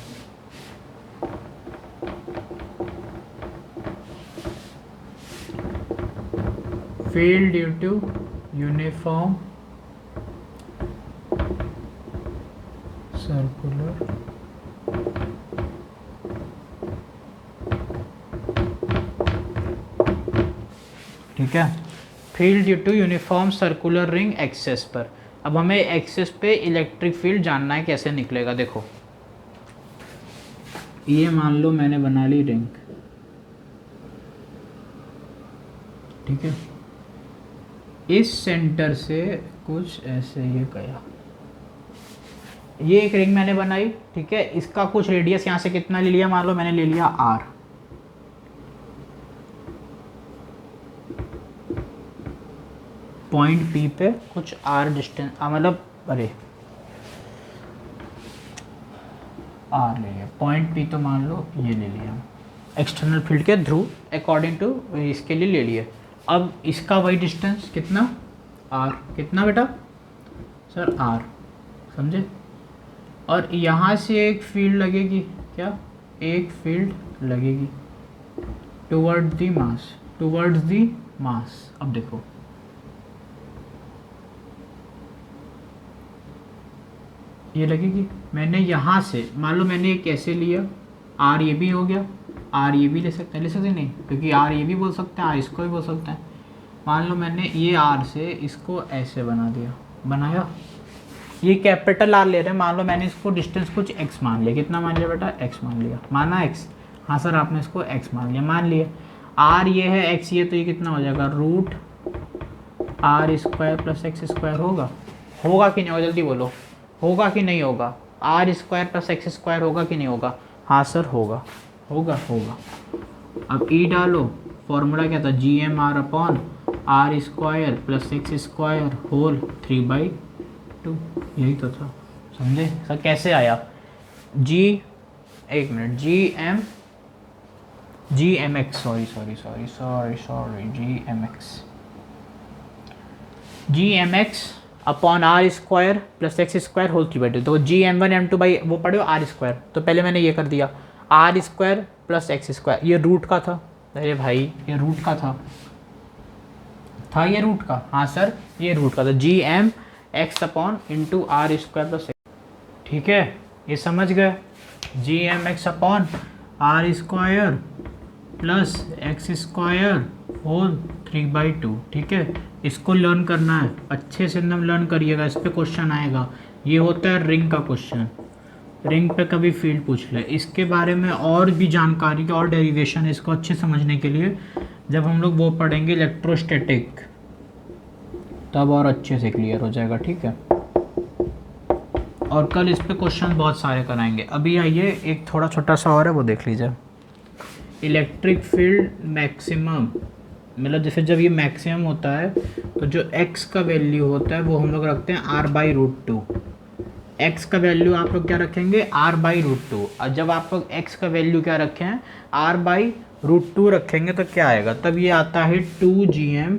field due to uniform circular ठीक है। Field due to uniform circular ring axis पर। अब हमें एक्सेस पे इलेक्ट्रिक फील्ड जानना है कैसे निकलेगा। देखो ये मान लो मैंने बना ली रिंग, ठीक है, इस सेंटर से कुछ ऐसे ये गया, ये एक रिंग मैंने बनाई, ठीक है। इसका कुछ रेडियस यहाँ से कितना ले लिया, मान लो मैंने ले लिया आर, पॉइंट पी पे कुछ आर डिस्टेंस, मतलब अरे आर ले लिया, पॉइंट पी तो मान लो ये ले लिया एक्सटर्नल फील्ड के थ्रू, अकॉर्डिंग टू इसके लिए ले लिए। अब इसका वही डिस्टेंस कितना, आर, कितना बेटा सर, आर, समझे। और यहाँ से एक फील्ड लगेगी, क्या, एक फील्ड लगेगी toward the mass, towards the mass. अब देखो ये लगेगी, मैंने यहाँ से मान लो मैंने एक ऐसे लिया, आर ये भी हो गया, आर ये भी ले सकते हैं, ले सकते नहीं, क्योंकि आर ये भी बोल सकते हैं, आर इसको भी बोल सकते हैं। मान लो मैंने ये आर से इसको ऐसे बना दिया, बनाया, ये कैपिटल आर ले रहे हैं, मान लो मैंने इसको डिस्टेंस कुछ एक्स मान लिया, कितना मान लिया बेटा, एक्स मान लिया, माना एक्स, हाँ सर आपने इसको एक्स मान लिया, मान लिया। आर ये है, एक्स ये, तो ये कितना हो जाएगा, root R square plus X square होगा, होगा कि नहीं होगा, जल्दी बोलो, होगा कि नहीं होगा, R square plus X square होगा कि नहीं होगा, हाँ सर होगा, होगा होगा। अब ई डालो, फॉर्मूला क्या था, G M R upon R square plus X square whole 3/2, यही तो था, समझे सर कैसे आया, जी, एक मिनट, G M X, sorry G M X upon R square plus X square whole 3/2, तो जी M1 M2 बाई वो पढ़े हो आर स्क्वायर, तो पहले मैंने ये कर दिया R square plus X square, ये रूट का था, अरे भाई ये रूट का था ये रूट का, हाँ सर ये रूट का था, G M X upon into R square plus X, ठीक है, ये समझ गए, G M X upon R square plus X square whole 3/2, ठीक है। इसको लर्न करना है, अच्छे से एकदम लर्न करिएगा, इस पे क्वेश्चन आएगा, ये होता है रिंग का क्वेश्चन, रिंग पे कभी फील्ड पूछ ले, इसके बारे में और भी जानकारी और डेरिवेशन है इसको अच्छे समझने के लिए, जब हम लोग वो पढ़ेंगे इलेक्ट्रोस्टैटिक, तब और अच्छे से क्लियर हो जाएगा, ठीक है। और कल इस पे क्वेश्चन बहुत सारे कराएंगे। अभी आइए एक थोड़ा छोटा सा और है, वो देख लीजिए, इलेक्ट्रिक फील्ड मैक्सिमम, मतलब जैसे जब ये मैक्सिमम होता है तो जो x का वैल्यू होता है वो हम लोग रखते हैं r/√2, x का वैल्यू आप लोग क्या रखेंगे, r/√2, और जब आप लोग x का वैल्यू क्या रखें हैं, r/√2 रखेंगे तो क्या आएगा, तब ये आता है 2gm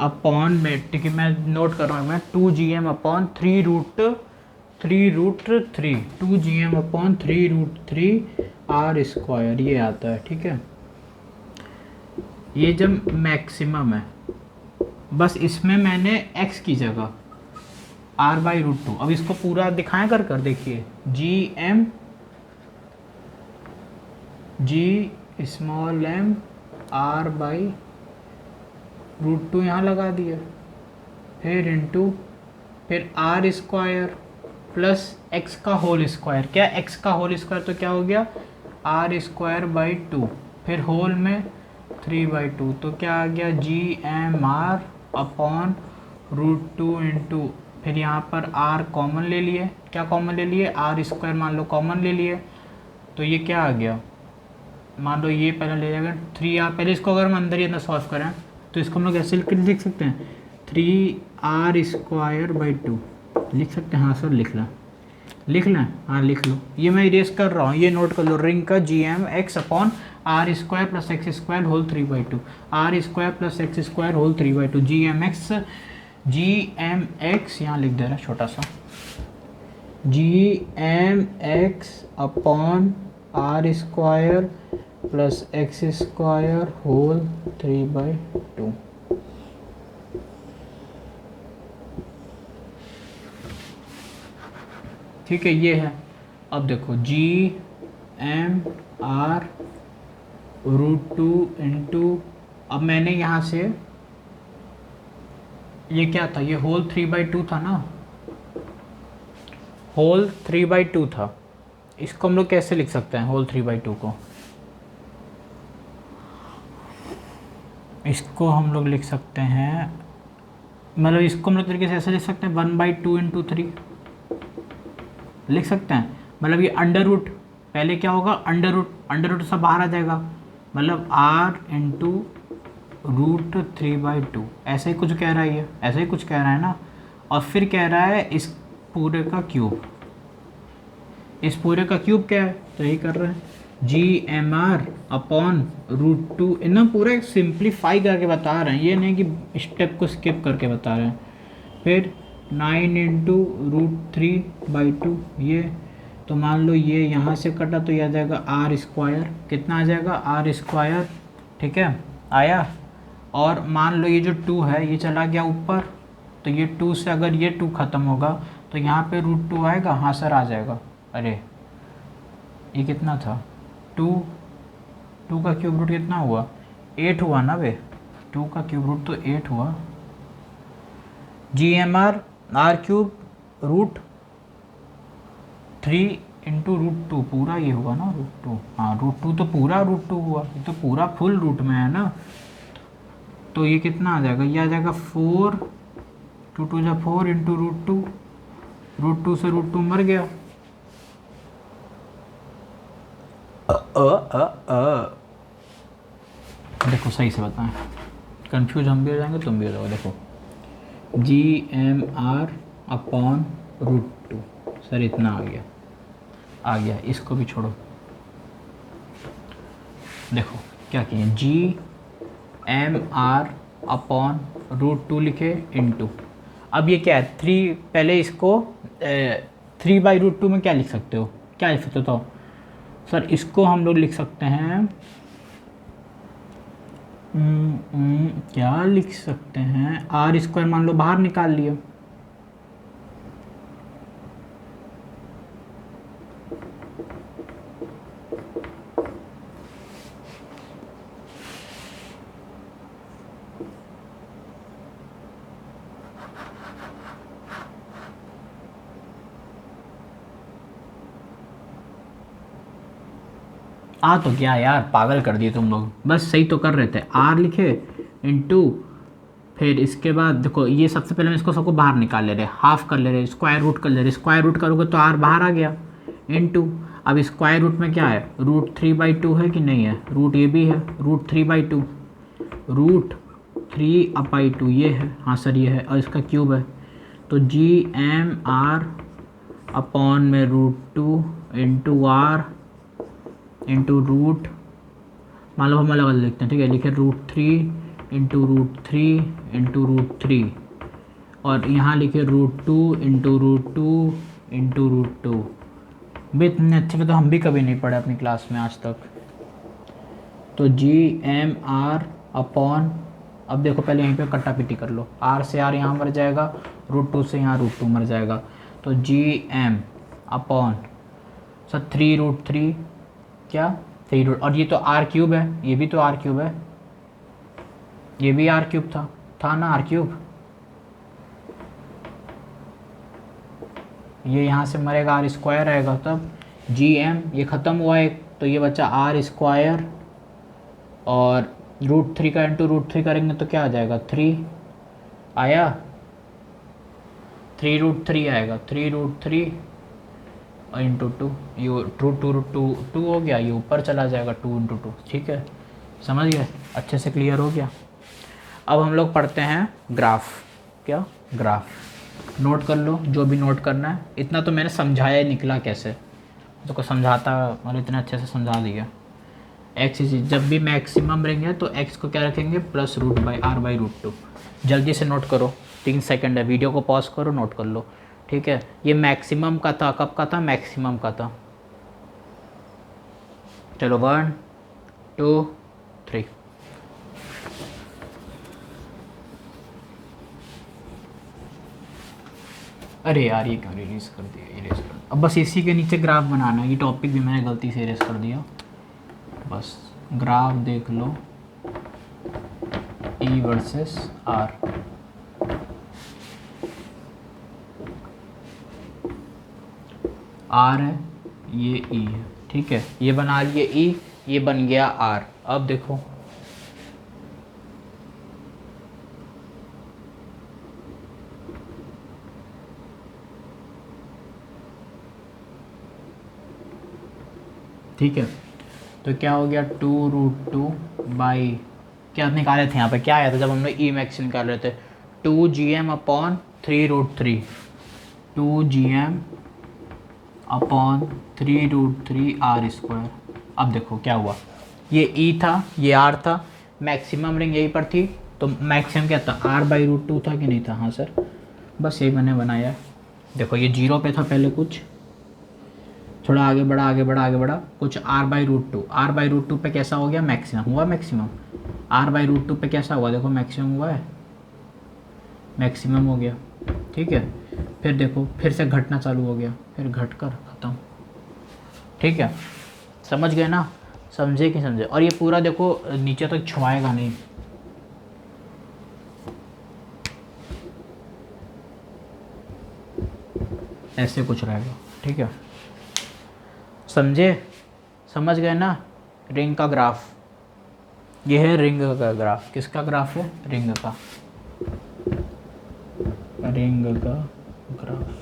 अपॉन में, ठीक है मैं नोट कर रहा हूँ, मैं 2gm upon 3√3, 2gm upon 3√3 r square, ये आता है, ठीक है। ये जब मैक्सिमम है, बस इसमें मैंने x की जगह r/√2, अब इसको पूरा दिखाएं कर कर देखिए, g स्मॉल m r/√2 यहाँ लगा दिया, फिर इंटू फिर r स्क्वायर प्लस x का होल स्क्वायर, क्या x का होल स्क्वायर तो क्या हो गया r²/2, फिर होल में 3/2, तो क्या आ गया g/√2 इंटू, फिर यहाँ पर r कॉमन ले लिए, क्या कॉमन ले लिए r² मान लो कॉमन ले लिए, तो ये क्या आ गया, मान लो ये पहले ले जाएगा 3r, पहले इसको अगर हम अंदर ही अंदर सॉल्व करें तो इसको हम लोग ऐसे लिख सकते हैं 3r²/2 लिख सकते हैं। हाँ सर लिख लें हाँ लिख लो, ये मैं इरेज कर रहा हूँ, ये नोट कर लो, रिंग का gmx/r² + x² whole 3/2, r² + x² whole 3/2, gmx यहाँ लिख दे रहा है छोटा सा, gmx/r² + x² होल 3/2। ठीक है, ये है। अब देखो gmr√2 इंटू, अब मैंने यहाँ से, ये क्या था, ये होल 3/2 था ना, होल 3/2 था, इसको हम लोग कैसे लिख सकते हैं होल 3/2 को, इसको हम लोग लिख सकते हैं, मतलब इसको हम लोग तरीके से ऐसे लिख सकते हैं 1/2 इंटू 3 लिख सकते हैं, मतलब ये अंडर रूट, पहले क्या होगा अंडर रूट सब बाहर आ जाएगा, मतलब r इंटू √3/2, ऐसे ही कुछ कह रहा है, ये ऐसे ही कुछ कह रहा है ना, और फिर कह रहा है इस पूरे का क्यूब, इस पूरे का क्यूब क्या है, तो यही कर रहे हैं gmr/√2, इन्हें पूरा सिंप्लीफाई करके बता रहे हैं, ये नहीं कि स्टेप को स्किप करके बता रहे हैं, फिर 9 इंटू √3/2, ये तो मान लो ये यहाँ से कटा तो यह आ जाएगा r², कितना आ जाएगा r², ठीक है आया, और मान लो ये जो 2 है ये चला गया ऊपर, तो ये 2 से अगर ये 2 ख़त्म होगा तो यहाँ पे √2 आएगा, हाँ सर आ जाएगा, अरे ये कितना था 2 का क्यूब रूट कितना हुआ 8 हुआ ना बे, 2 का क्यूब रूट तो 8 हुआ, gmr/r³ √3 इंटू √2 पूरा ये हुआ ना √2, हाँ √2 तो पूरा √2 हुआ, ये तो पूरा फुल रूट में है ना, तो ये कितना आ जाएगा, ये आ जाएगा 4, 2 2 जा 4 इंटू √2 से √2 मर गया, देखो सही से बताएं, कंफ्यूज हम भी हो जाएंगे तुम भी हो जाओगे, देखो gmr/√2, सर इतना आ गया, इसको भी छोड़ो, देखो क्या किए gmr/√2 लिखे इंटू, अब ये क्या है 3, पहले इसको 3/√2 में क्या लिख सकते हो, क्या लिख सकते हो तो सर इसको हम लोग लिख सकते हैं, क्या लिख सकते हैं, r² मान लो बाहर निकाल लिए, तो क्या यार पागल कर दिए तुम लोग, बस सही तो कर रहे थे, r लिखे इंटू, फिर इसके बाद देखो ये सबसे पहले हम इसको सबको बाहर निकाल ले रहे, हाफ कर ले रहे, स्क्वायर रूट कर ले रहे, स्क्वायर रूट करोगे तो r बाहर आ गया इंटू, अब स्क्वायर रूट में क्या है √3/2 है कि नहीं है, रूट ये भी है √3/2, √3/2 ये है, हाँ सर ये है, और इसका क्यूब है, तो gmr/√2 into r into root, मान लो हम अलग अलग लिखते हैं, ठीक है, लिखे √3 इंटू √3 इंटू √3, और यहाँ लिखे √2 इंटू √2 इंटू √2, भी इतने अच्छे पे तो हम भी कभी नहीं पढ़े अपनी क्लास में आज तक, तो gmr अपॉन, अब देखो पहले यहीं पे कट्टा पिटी कर लो, आर से आर यहाँ मर जाएगा, √2 से यहाँ √2 मर जाएगा, तो GM अपॉन सर 3√3 क्या 3 और ये तो r³ है, ये भी तो r³ है, ये भी r³ था ना r³, ये यहाँ से मरेगा r² आएगा, तब GM ये ख़त्म हुआ एक, तो ये बचा r² और √3 का इंटू √3 करेंगे तो क्या आ जाएगा 3 आया, 3√3 आएगा, 3√3 और इंटू 2, ये 2 हो गया, ये ऊपर चला जाएगा 2 × 2, ठीक है, समझ गए, अच्छे से क्लियर हो गया। अब हम लोग पढ़ते हैं ग्राफ, क्या ग्राफ, नोट कर लो जो भी नोट करना है, इतना तो मैंने समझाया ही निकला कैसे, तो को समझाता और इतना अच्छे से समझा दिया। एक्स जब भी मैक्सिमम रहेंगे तो एक्स को क्या रखेंगे +√r/√2, जल्दी से नोट करो, 3 सेकंड है, वीडियो को पॉज करो, नोट कर लो, ठीक है। ये मैक्सिमम का था, कब का था, मैक्सिमम का था, चलो 1 2 3, अरे यार ये क्यों इरेज कर दिया, इरेज कर, अब बस इसी के नीचे ग्राफ बनाना है, ये टॉपिक भी मैंने गलती से इरेज कर दिया, बस ग्राफ देख लो E वर्सेस R, R है ये E है, ठीक है, ये बना लिए E, ये बन गया R। अब देखो ठीक है, तो क्या हो गया 2√2 बाई, क्या निकाले थे यहाँ पे, क्या आया था जब हमने ई मैक्स निकाल रहे थे, 2GM upon 3√3, 2GM upon 3√3r²। अब देखो क्या हुआ, ये ई था, ये आर था, मैक्सिमम रिंग यहीं पर थी, तो मैक्सिमम क्या था r/√2 था कि नहीं था, हाँ सर, बस यही मैंने बनाया। देखो ये 0 पे था पहले, कुछ थोड़ा आगे बढ़ा आगे बढ़ा आगे बढ़ा, कुछ r/√2 पे कैसा हो गया, मैक्सिमम हुआ, मैक्सिमम r/√2 पे कैसा हुआ, देखो मैक्सिमम हुआ है, मैक्सिमम हो गया, ठीक है, फिर देखो फिर से घटना चालू हो गया, फिर घटकर ख़त्म, ठीक है, समझ गए ना, समझे कि समझे। और ये पूरा देखो नीचे तक छुआएगा नहीं, ऐसे कुछ रहेगा, ठीक है, समझे, समझ गए ना। रिंग का ग्राफ, ये है रिंग का ग्राफ, किसका ग्राफ है, रिंग का, रिंग का ग्राफ,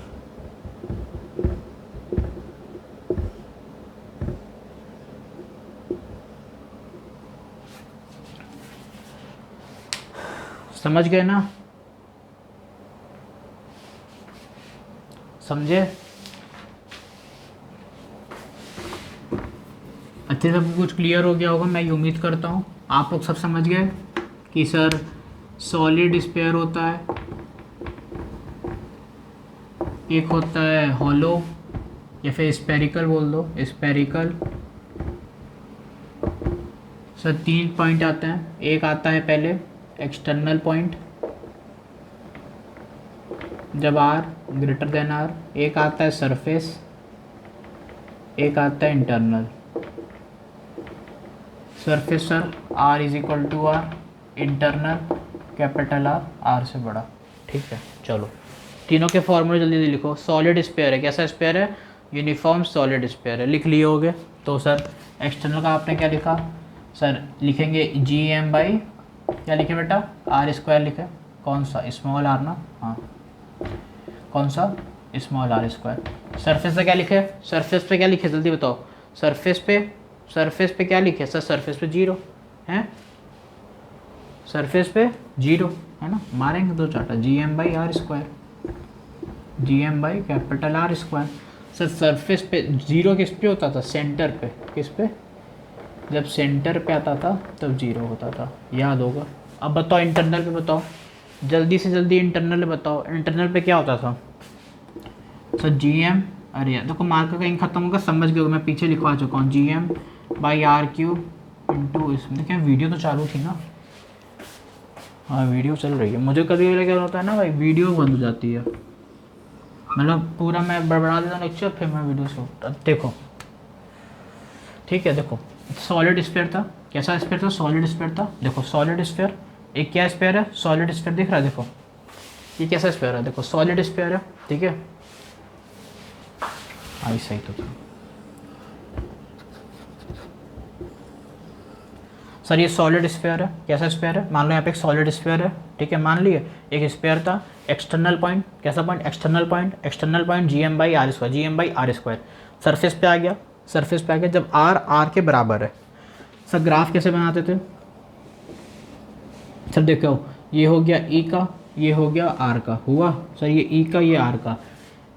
समझ गए ना, समझे, अच्छे से सब कुछ क्लियर हो गया होगा, मैं ये उम्मीद करता हूँ। आप लोग सब समझ गए कि सर सॉलिड स्फीयर होता है, एक होता है हॉलो या फिर स्पेरिकल बोल दो, स्पेरिकल। सर 3 पॉइंट आते हैं, एक आता है पहले एक्सटर्नल पॉइंट जब r > r, एक आता है सरफेस, एक आता है internal. Surface sir r = r, internal capital R से बड़ा, ठीक है। चलो तीनों के फॉर्मूले जल्दी जल्दी लिखो। सॉलिड स्फीयर है, कैसा स्फीयर है, यूनिफॉर्म सॉलिड स्फीयर है, लिख लिए होगे। तो सर एक्सटर्नल का आपने क्या लिखा, सर लिखेंगे GM बाई, क्या लिखे बेटा, r² लिखे, कौन सा, स्मॉल r ना, हाँ कौन सा, स्मॉल r²। सरफेस पे क्या लिखे, सरफेस पे क्या लिखे जल्दी बताओ, सरफेस पे क्या लिखे सर, सरफेस पे 0 है, सरफेस पे 0 है ना, मारेंगे 2 चाटा, GM by r², GM by capital R²। Sir surface पे 0 किस पे होता था, सेंटर पे, किस पे, जब सेंटर पे आता था तब 0 होता था, याद होगा। अब बताओ इंटरनल पे, बताओ जल्दी से जल्दी, इंटरनल बताओ, इंटरनल पे क्या होता था सर, GM, अरे यार देखो मार्कर कहीं ख़त्म होगा, समझ गए, मैं पीछे लिखवा चुका हूँ, GM बाई r³ इंटू, इसमें देखिए वीडियो तो चालू थी ना, हाँ वीडियो चल रही है। मुझे कभी कभी क्या होता है ना भाई, वीडियो बंद हो जाती है, मतलब पूरा मैं बड़बड़ा देता हूँ लेक्चर, फिर मैं वीडियो शूट। अब देखो ठीक है, देखो सॉलिड स्फीयर था, कैसा स्फीयर था, सॉलिड स्फीयर था। देखो सॉलिड स्फीयर, एक क्या स्फीयर है, सॉलिड स्फीयर दिख रहा है, देखो ये कैसा स्फीयर है, देखो सॉलिड स्फीयर है, ठीक है। आई सही तो था सर, ये सॉलिड स्फीयर है, कैसा स्फीयर है, मान लो यहाँ पे एक सॉलिड स्फीयर है, ठीक है, मान लिए एक स्फीयर था, एक्सटर्नल पॉइंट, कैसा point, external point G M by R square, surface पे आ गया, सरफेस पे आ गया, जब आर के बराबर है। सर ग्राफ कैसे बनाते थे, सर देखो ये हो गया ई का, ये हो गया आर का, हुआ सर, ये ई का, ये आर का।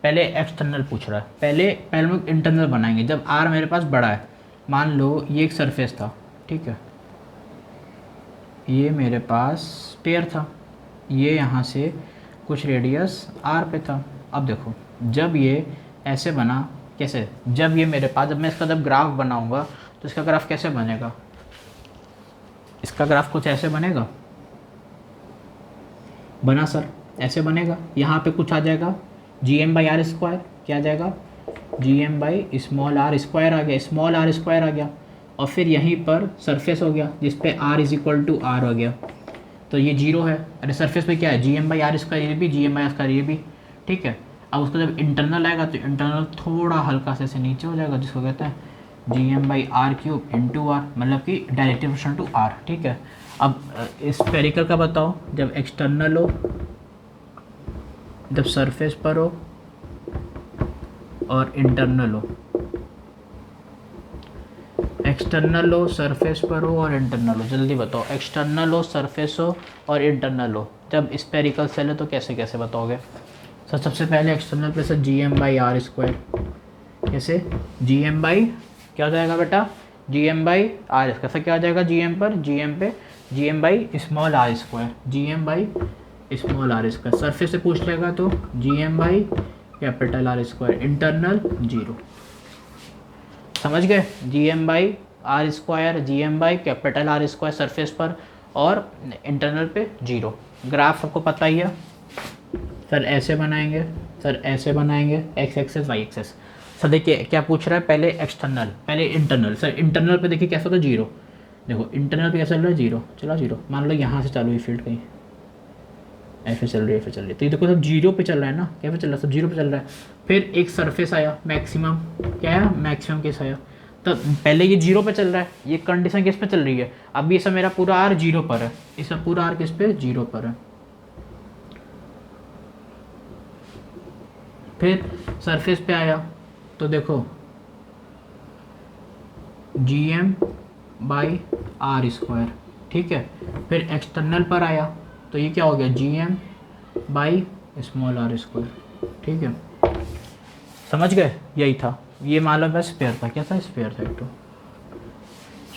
पहले एक्सटर्नल पूछ रहा है, पहले हम लोग इंटरनल बनाएंगे। जब आर मेरे पास बड़ा है, मान लो ये एक सरफेस था, ठीक है, ये मेरे पास स्फीयर था, ये यहाँ से कुछ रेडियस आर पे था। अब देखो जब ये ऐसे बना, कैसे, जब ये मेरे पास, जब मैं इसका जब ग्राफ बनाऊंगा तो इसका ग्राफ कैसे बनेगा, इसका ग्राफ कुछ ऐसे बनेगा, बना सर, ऐसे बनेगा। यहाँ पे कुछ आ जाएगा G M by R square, क्या आ जाएगा, G M by small R square आ गया, स्मॉल आर स्क्वायर आ गया, और फिर यहीं पर सरफेस हो गया जिस पे R is equal to R हो गया, तो ये जीरो है। अरे सरफेस पे क्या है, G M by R square, ये भी G M by R square, ये भी, ठीक है। अब उसका जब इंटरनल आएगा तो इंटरनल थोड़ा हल्का से नीचे हो जाएगा, जिसको कहते हैं G M by R cube into R, मतलब कि डायरेक्टिव प्रोपोर्शनल टू आर, ठीक है। अब स्फेरिकल का बताओ, जब एक्सटर्नल हो, जब सरफेस पर हो और इंटरनल हो, एक्सटर्नल हो, सरफेस पर हो और इंटरनल हो, जल्दी बताओ, एक्सटर्नल हो, सरफेस हो और इंटरनल हो, जब स्फेरिकल सेल है तो कैसे कैसे बताओगे। सर सबसे पहले एक्सटर्नल पे sir G M by R square, कैसे, जी एम बाई क्या हो जाएगा बेटा, G M by R square, sir क्या हो जाएगा, जी एम पर, जी एम पे G M by small R square, G M by small R square. Surface से पूछ लेगा तो G M by capital R square, internal zero, समझ गए, G M by R square, G M by capital R square surface पर, और internal पे zero. Graph सबको पता ही है सर, ऐसे बनाएंगे, सर ऐसे बनाएंगे, X axis Y axis. Sir देखिए क्या पूछ रहा है, पहले एक्सटर्नल, पहले इंटरनल। सर इंटरनल पे देखिए कैसा होता है, जीरो, देखो इंटरनल पे कैसा चल रहा है, जीरो, चला जीरो, मान लो यहाँ से चालू हुई फील्ड कहीं ऐसे चल रही है, ऐसे चल रही है, तो ये देखो सब जीरो पे चल रहा है ना, क्या पे चल रहा है, सब जीरो पे चल रहा है। फिर एक सरफेस आया मैक्सिमम, क्या है, मैक्सिमम केस आया, तो पहले ये जीरो पे चल रहा है, ये कंडीशन किस पे चल रही है, अब ये सब मेरा पूरा आर जीरो पर है, ये सब पूरा आर किस पे, जीरो पर है। फिर सरफेस पे आया तो देखो G M by R square, ठीक है। फिर एक्सटर्नल पर आया तो ये क्या हो गया, G M by small R square, ठीक है, समझ गए, यही था। ये मान लो बस स्पेयर था, क्या था, स्पेयर था एक तो।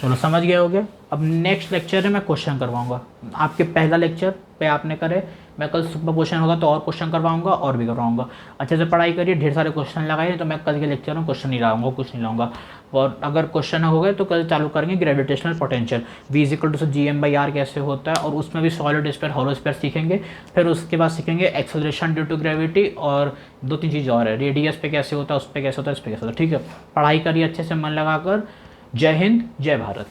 चलो समझ गए होगे। अब नेक्स्ट लेक्चर में मैं क्वेश्चन करवाऊंगा, आपके पहला लेक्चर पे आपने करे, मैं कल सुबह क्वेश्चन होगा तो और क्वेश्चन करवाऊंगा और भी करवाऊंगा। अच्छे से पढ़ाई करिए, ढेर सारे क्वेश्चन लगाइए, तो मैं कल के लेक्चर में क्वेश्चन नहीं लाऊंगा, कुछ नहीं लाऊंगा। और अगर क्वेश्चन हो गए तो कल चालू करेंगे gravitational potential, V is equal to G M by R कैसे होता है, और उसमें भी सॉलिड स्फीयर, हॉलो स्फीयर सीखेंगे। फिर उसके बाद सीखेंगे एक्सेलरेशन ड्यू टू ग्रेविटी, और दो तीन चीज़ और है, रेडियस पे कैसे होता है, उस पर कैसे होता है, इस पर कैसे होता है, ठीक है। पढ़ाई करिए अच्छे से मन लगाकर। जय हिंद, जय भारत।